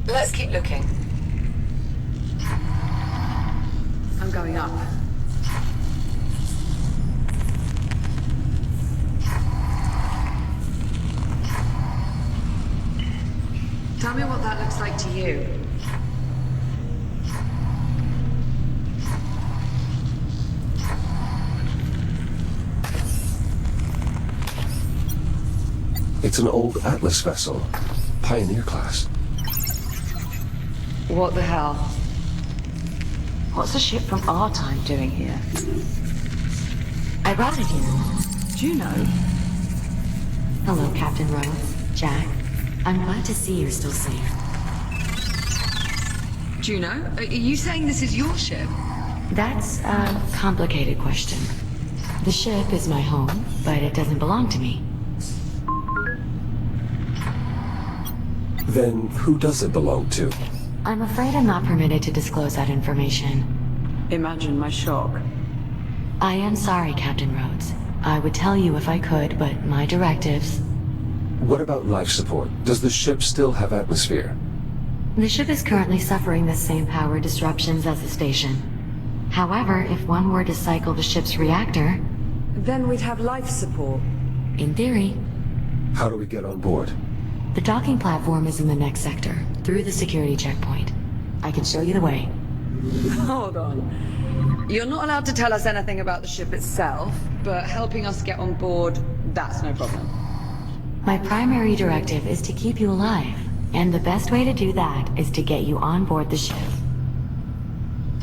Let's keep looking. I'm going up. Tell me what that looks like to you. It's an old Atlas vessel. Pioneer class. What the hell? What's a ship from our time doing here? I brought it here. Juno? Hello, Captain Rhodes. Jack. I'm glad to see you're still safe. Juno? Are you saying this is your ship? That's a complicated question. The ship is my home, but it doesn't belong to me. Then who does it belong to? I'm afraid I'm not permitted to disclose that information. Imagine my shock. I am sorry, Captain Rhodes. I would tell you if I could, but my directives... What about life support? Does the ship still have atmosphere? The ship is currently suffering the same power disruptions as the station. However, if one were to cycle the ship's reactor... Then we'd have life support. In theory. How do we get on board? The docking platform is in the next sector, through the security checkpoint. I can show you the way. Hold on. You're not allowed to tell us anything about the ship itself, but helping us get on board, that's no problem. My primary directive is to keep you alive, and the best way to do that is to get you on board the ship.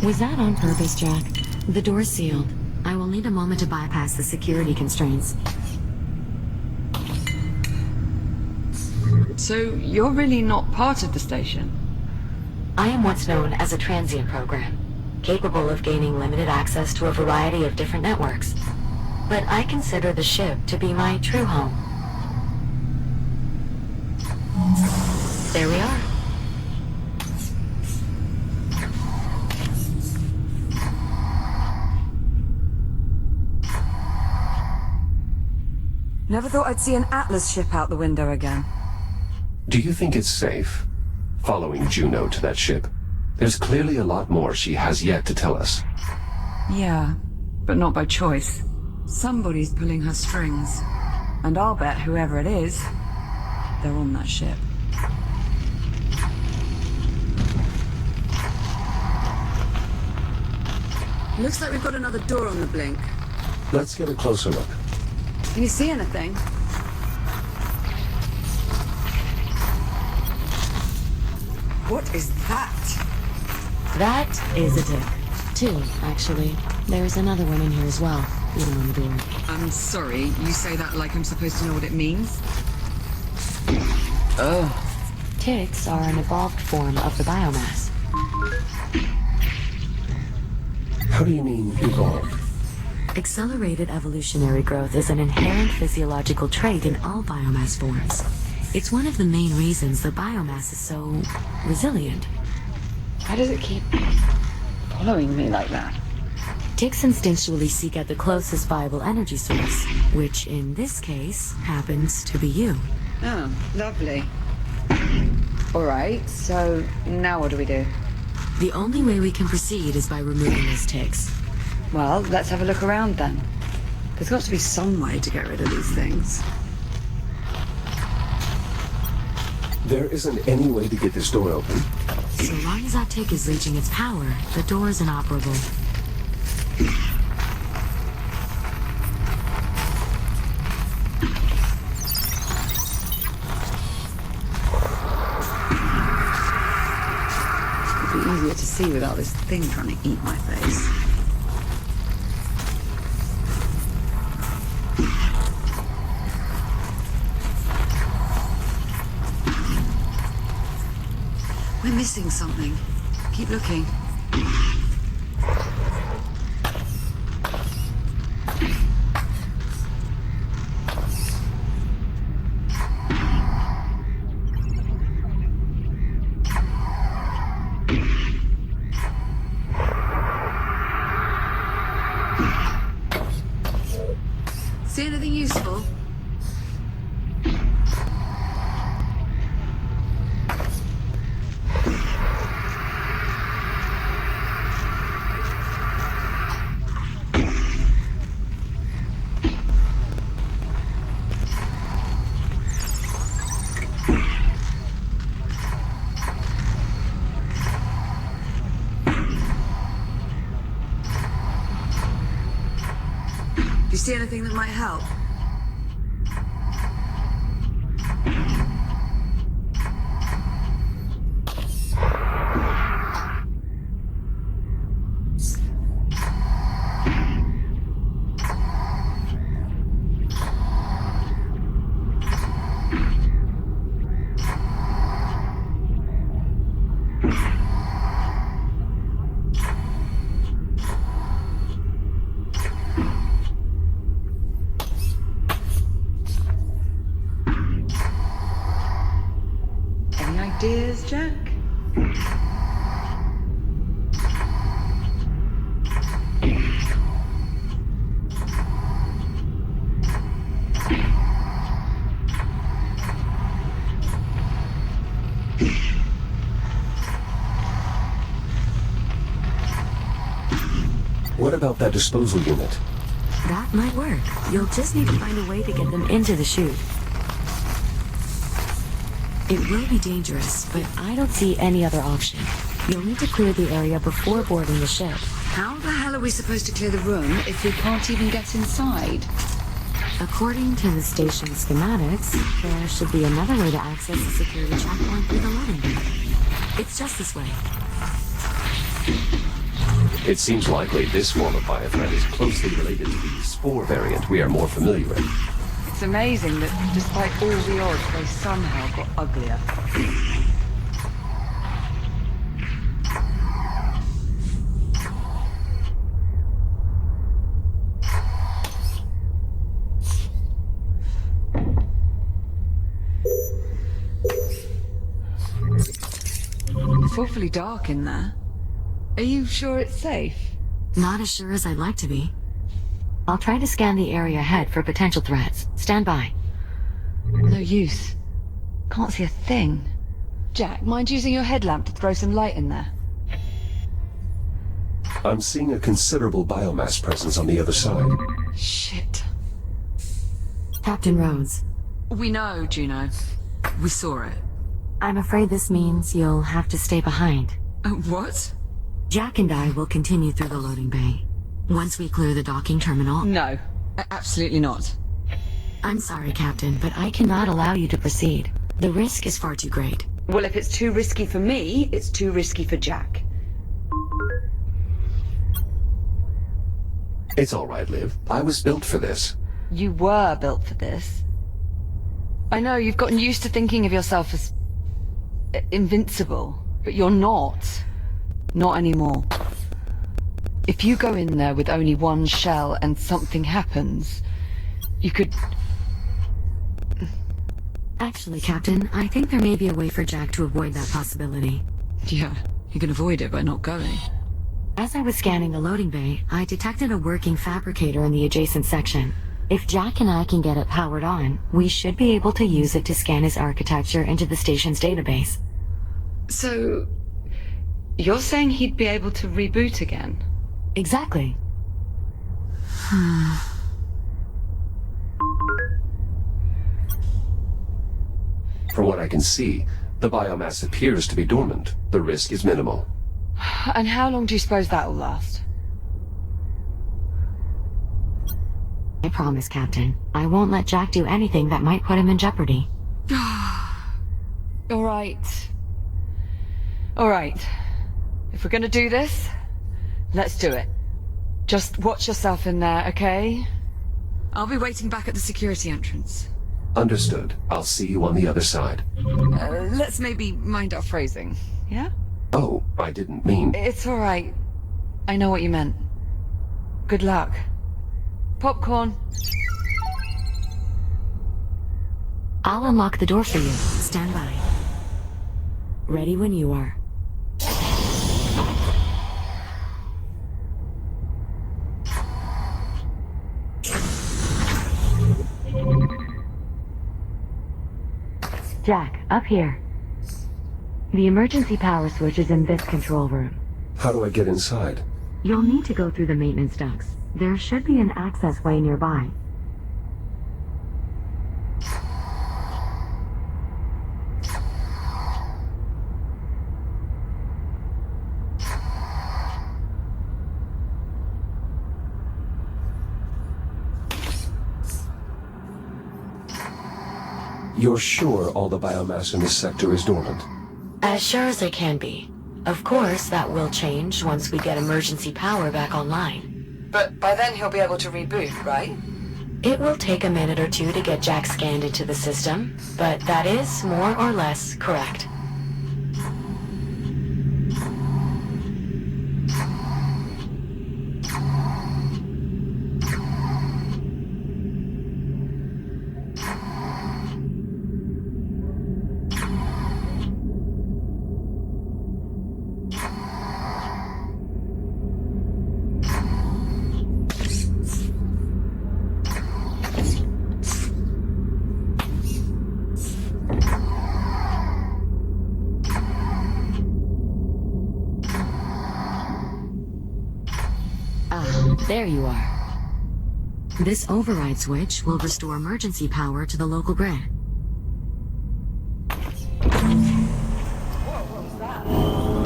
Was that on purpose, Jack? The door's sealed. I will need a moment to bypass the security constraints. So you're really not part of the station? I am what's known as a transient program, capable of gaining limited access to a variety of different networks. But I consider the ship to be my true home. There we are. Never thought I'd see an Atlas ship out the window again. Do you think it's safe, following Juno to that ship? There's clearly a lot more she has yet to tell us. Yeah, but not by choice. Somebody's pulling her strings. And I'll bet whoever it is, they're on that ship. Looks like we've got another door on the blink. Let's get a closer look. Can you see anything? What is that? That is a tick. Two, actually. There's another one in here as well, even on the door. I'm sorry, you say that like I'm supposed to know what it means? Oh. Ticks are an evolved form of the biomass. How do you mean, evolved? Accelerated evolutionary growth is an inherent physiological trait in all biomass forms. It's one of the main reasons the biomass is so resilient. Why does it keep following me like that? Ticks instinctually seek out the closest viable energy source, which in this case happens to be you. Oh, lovely. Alright, so now what do we do? The only way we can proceed is by removing those ticks. Well, let's have a look around then. There's got to be some way to get rid of these things. There isn't any way to get this door open. So long as that tick is reaching its power, the door is inoperable. It'd be easier to see without this thing trying to eat my face. We're missing something. Keep looking. See anything useful? Do you see anything that might help? Ideas, Jack? What about that disposal unit? That might work. You'll just need to find a way to get them into the chute. It will be dangerous, but I don't see any other option. You'll need to clear the area before boarding the ship. How the hell are we supposed to clear the room if we can't even get inside? According to the station schematics, there should be another way to access the security checkpoint through the loading bay. It's just this way. It seems likely this form of biothreat is closely related to the spore variant we are more familiar with. It's amazing that despite all the odds, they somehow got uglier. It's awfully dark in there. Are you sure it's safe? Not as sure as I'd like to be. I'll try to scan the area ahead for potential threats. Stand by. No use. Can't see a thing. Jack, mind using your headlamp to throw some light in there? I'm seeing a considerable biomass presence on the other side. Shit. Captain Rhodes, We know, Juno. We saw it. I'm afraid this means you'll have to stay behind. What? Jack and I will continue through the loading bay. Once we clear the docking terminal... No, absolutely not. I'm sorry, Captain, but I cannot allow you to proceed. The risk is far too great. Well, if it's too risky for me, it's too risky for Jack. It's all right, Liv. I was built for this. You were built for this. I know you've gotten used to thinking of yourself as invincible, but you're not. Not anymore. If you go in there with only one shell and something happens, you could... Actually, Captain, I think there may be a way for Jack to avoid that possibility. Yeah, you can avoid it by not going. As I was scanning the loading bay, I detected a working fabricator in the adjacent section. If Jack and I can get it powered on, we should be able to use it to scan his architecture into the station's database. So... you're saying he'd be able to reboot again? Exactly. From what I can see, the biomass appears to be dormant. The risk is minimal. And how long do you suppose that'll last? I promise, Captain. I won't let Jack do anything that might put him in jeopardy. All right. All right. If we're gonna do this, let's do it. Just watch yourself in there, okay? I'll be waiting back at the security entrance. Understood. I'll see you on the other side. Let's maybe mind our phrasing, yeah? Oh, I didn't mean... It's all right. I know what you meant. Good luck. Popcorn. I'll unlock the door for you. Stand by. Ready when you are. Jack, up here. The emergency power switch is in this control room. How do I get inside? You'll need to go through the maintenance ducts. There should be an access way nearby. You're sure all the biomass in this sector is dormant? As sure as I can be. Of course, that will change once we get emergency power back online. But by then he'll be able to reboot, right? It will take a minute or two to get Jack scanned into the system, but that is more or less correct. There you are. This override switch will restore emergency power to the local grid.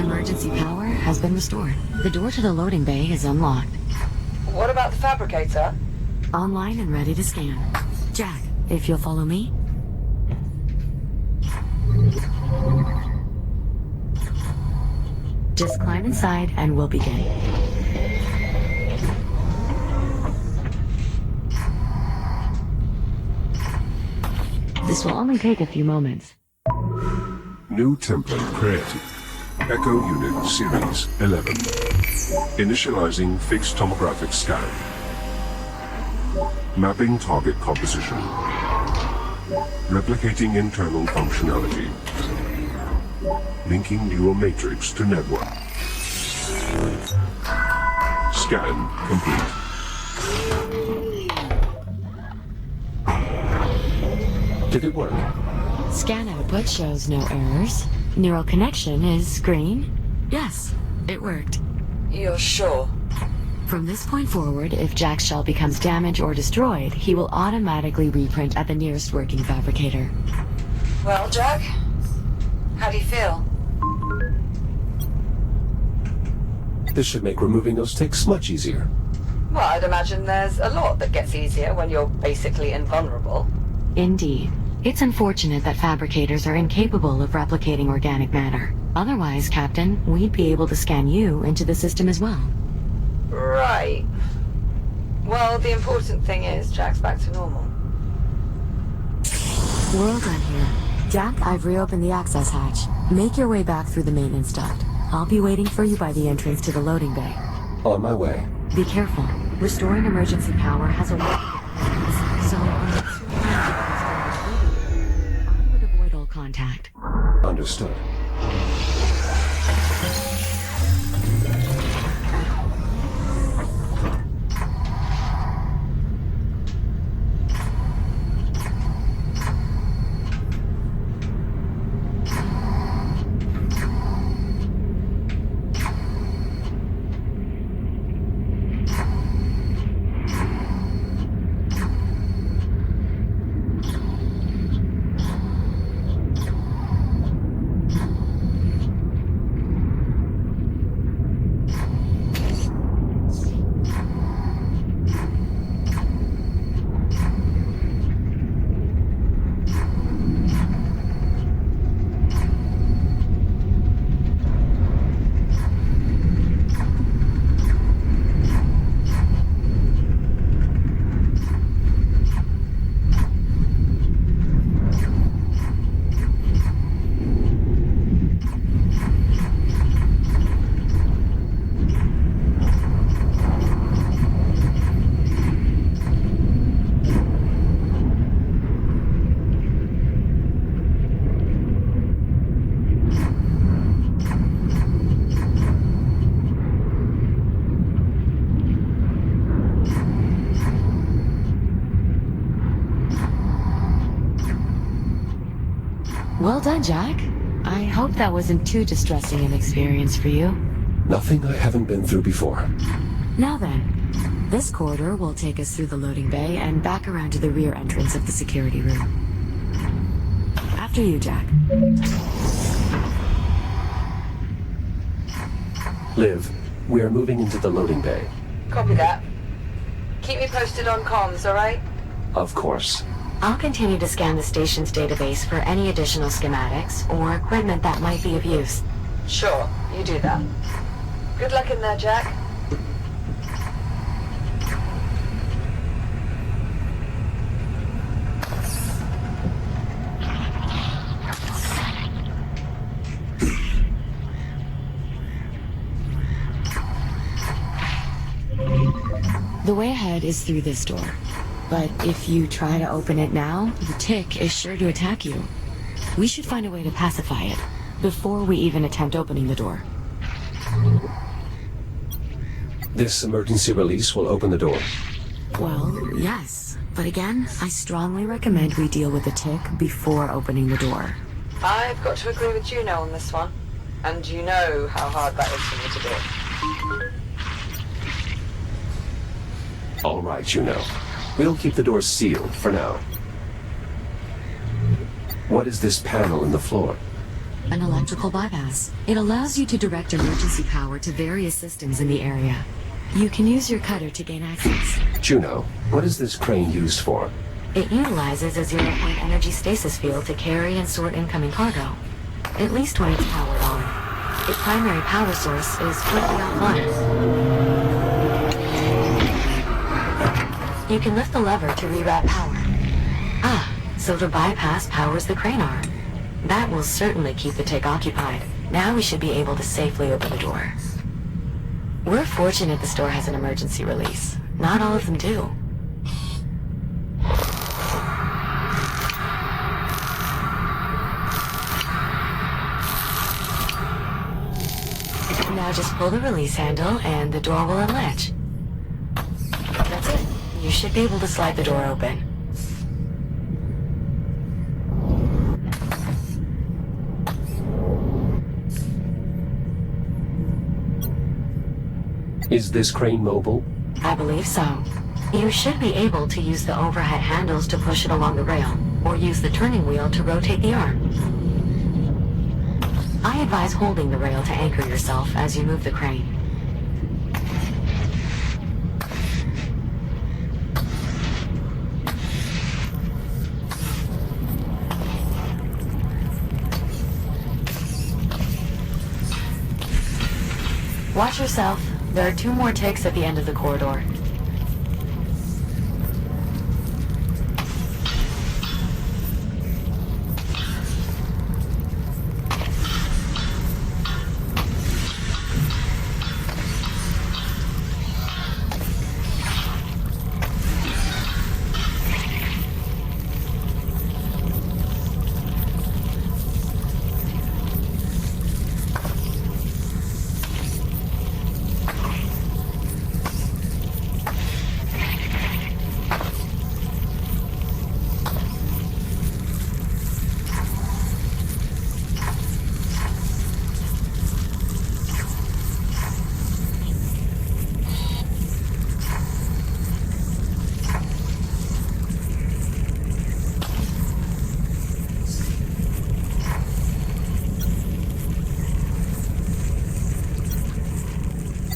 Emergency emergency power has been restored. The door to the loading bay is unlocked. What about the fabricator? Online and ready to scan. Jack, if you'll follow me. Just climb inside and we'll begin. This will only take a few moments. New template created. Echo Unit Series 11. Initializing fixed tomographic scan. Mapping target composition. Replicating internal functionality. Linking neural matrix to network. Scan complete. Did it work? Scan output shows no errors. Neural connection is green. Yes, it worked. You're sure? From this point forward, if Jack's shell becomes damaged or destroyed, he will automatically reprint at the nearest working fabricator. Well, Jack, how do you feel? This should make removing those ticks much easier. Well, I'd imagine there's a lot that gets easier when you're basically invulnerable. Indeed. It's unfortunate that fabricators are incapable of replicating organic matter. Otherwise, Captain, we'd be able to scan you into the system as well. Right. Well, the important thing is Jack's back to normal. We're all done here. Jack, I've reopened the access hatch. Make your way back through the maintenance duct. I'll be waiting for you by the entrance to the loading bay. On my way. Be careful. Restoring emergency power has a so I would avoid all contact. Understood. Well done, Jack. I hope that wasn't too distressing an experience for you. Nothing I haven't been through before. Now then, this corridor will take us through the loading bay and back around to the rear entrance of the security room. After you, Jack. Liv, we are moving into the loading bay. Copy that. Keep me posted on comms, alright? Of course. I'll continue to scan the station's database for any additional schematics or equipment that might be of use. Sure, you do that. Good luck in there, Jack. The way ahead is through this door. But if you try to open it now, the tick is sure to attack you. We should find a way to pacify it before we even attempt opening the door. This emergency release will open the door. Well, yes. But again, I strongly recommend we deal with the tick before opening the door. I've got to agree with Juno on this one. And you know how hard that is for me to do. All right, Juno. We'll keep the door sealed for now. What is this panel in the floor? An electrical bypass. It allows you to direct emergency power to various systems in the area. You can use your cutter to gain access. Juno, what is this crane used for? It utilizes a zero-point energy stasis field to carry and sort incoming cargo. At least when it's powered on. Its primary power source is currently offline. You can lift the lever to reroute power. Ah, so the bypass powers the crane arm. That will certainly keep the tick occupied. Now we should be able to safely open the door. We're fortunate the store has an emergency release. Not all of them do. Now just pull the release handle and the door will unlatch. That's it. You should be able to slide the door open. Is this crane mobile? I believe so. You should be able to use the overhead handles to push it along the rail, or use the turning wheel to rotate the arm. I advise holding the rail to anchor yourself as you move the crane. Watch yourself. There are 2 more ticks at the end of the corridor.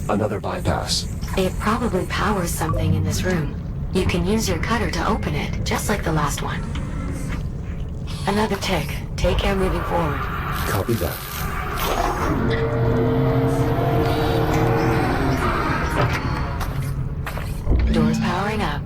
Another bypass. It probably powers something in this room. You can use your cutter to open it, just like the last one. Another tick. Take care moving forward. Copy that. Doors powering up.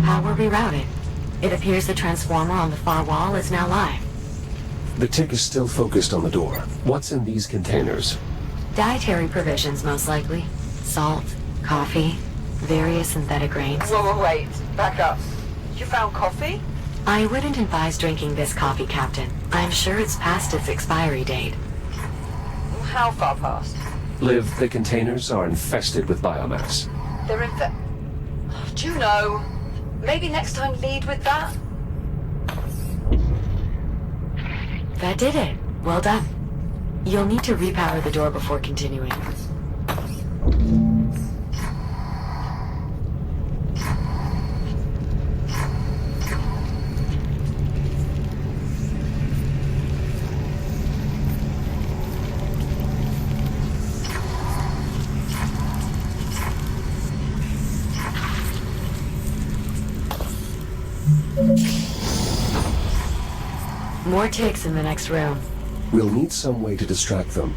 Power rerouted. It appears the transformer on the far wall is now live. The tick is still focused on the door. What's in these containers? Dietary provisions, most likely. Salt, coffee, various synthetic grains. Whoa, wait. Back up. You found coffee? I wouldn't advise drinking this coffee, Captain. I'm sure it's past its expiry date. How far past? Liv, the containers are infested with biomass. They're Juno, maybe next time lead with that? That did it. Well done. You'll need to repower the door before continuing. More ticks in the next room. We'll need some way to distract them.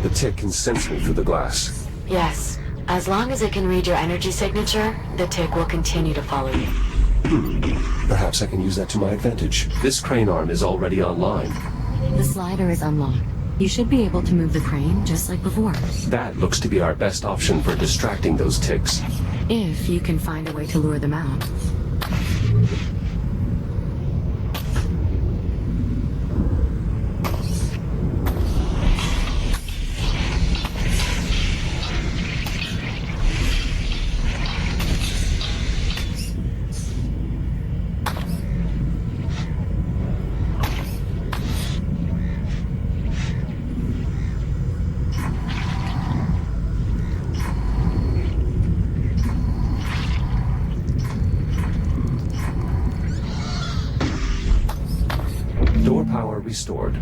The tick can sense me through the glass. Yes. As long as it can read your energy signature, the tick will continue to follow you. Perhaps I can use that to my advantage. This crane arm is already online. The slider is unlocked. You should be able to move the crane just like before. That looks to be our best option for distracting those ticks. If you can find a way to lure them out. Door power restored.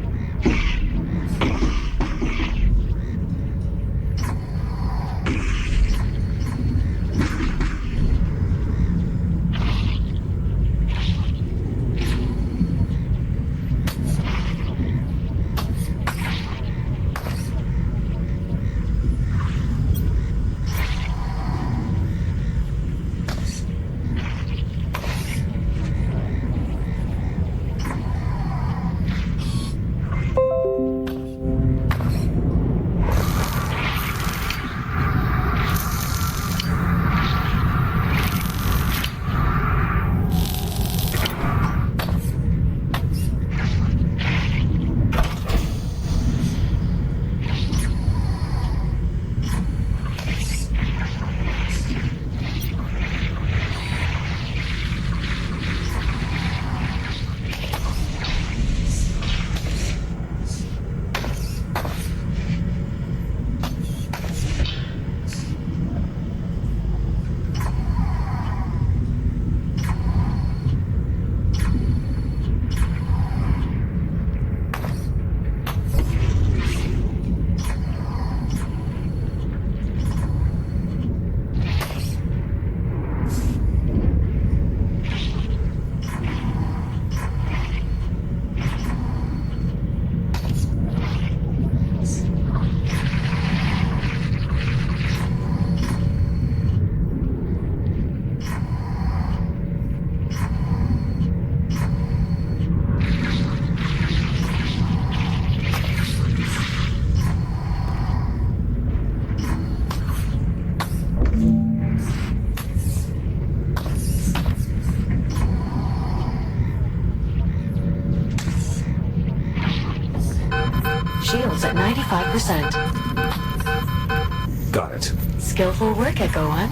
Shields at 95%. Got it. Skillful work, Echo One.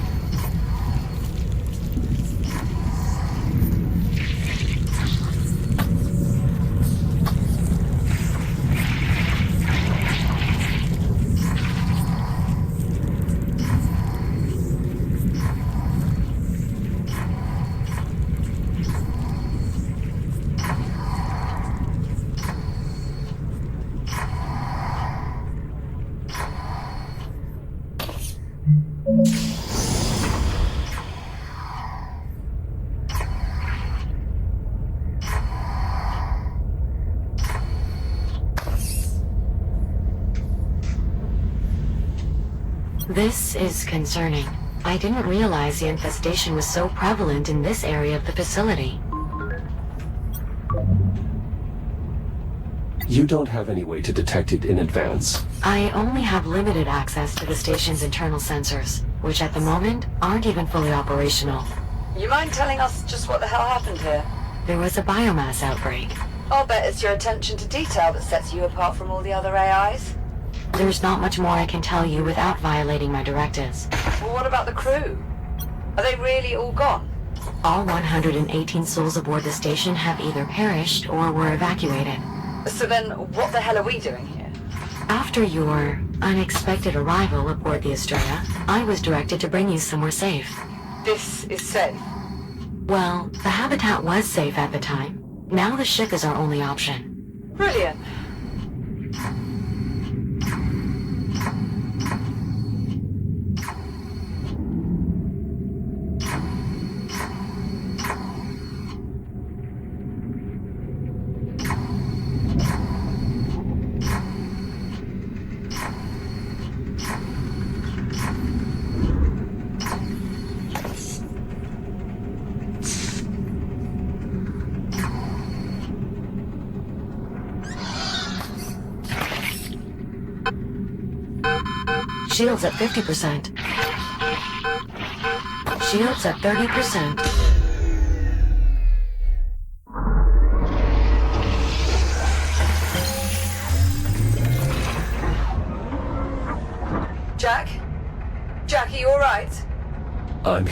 This is concerning. I didn't realize the infestation was so prevalent in this area of the facility. You don't have any way to detect it in advance? I only have limited access to the station's internal sensors, which at the moment aren't even fully operational. You mind telling us just what the hell happened here? There was a biomass outbreak. I'll bet it's your attention to detail that sets you apart from all the other AIs. There's not much more I can tell you without violating my directives. Well, what about the crew? Are they really all gone? All 118 souls aboard the station have either perished or were evacuated. So then, what the hell are we doing here? After your unexpected arrival aboard the Estrella, I was directed to bring you somewhere safe. This is safe. Well, the habitat was safe at the time. Now the ship is our only option. Brilliant. Shields at 50%. Shields at 30%. Jack? Jack, are you alright? I'm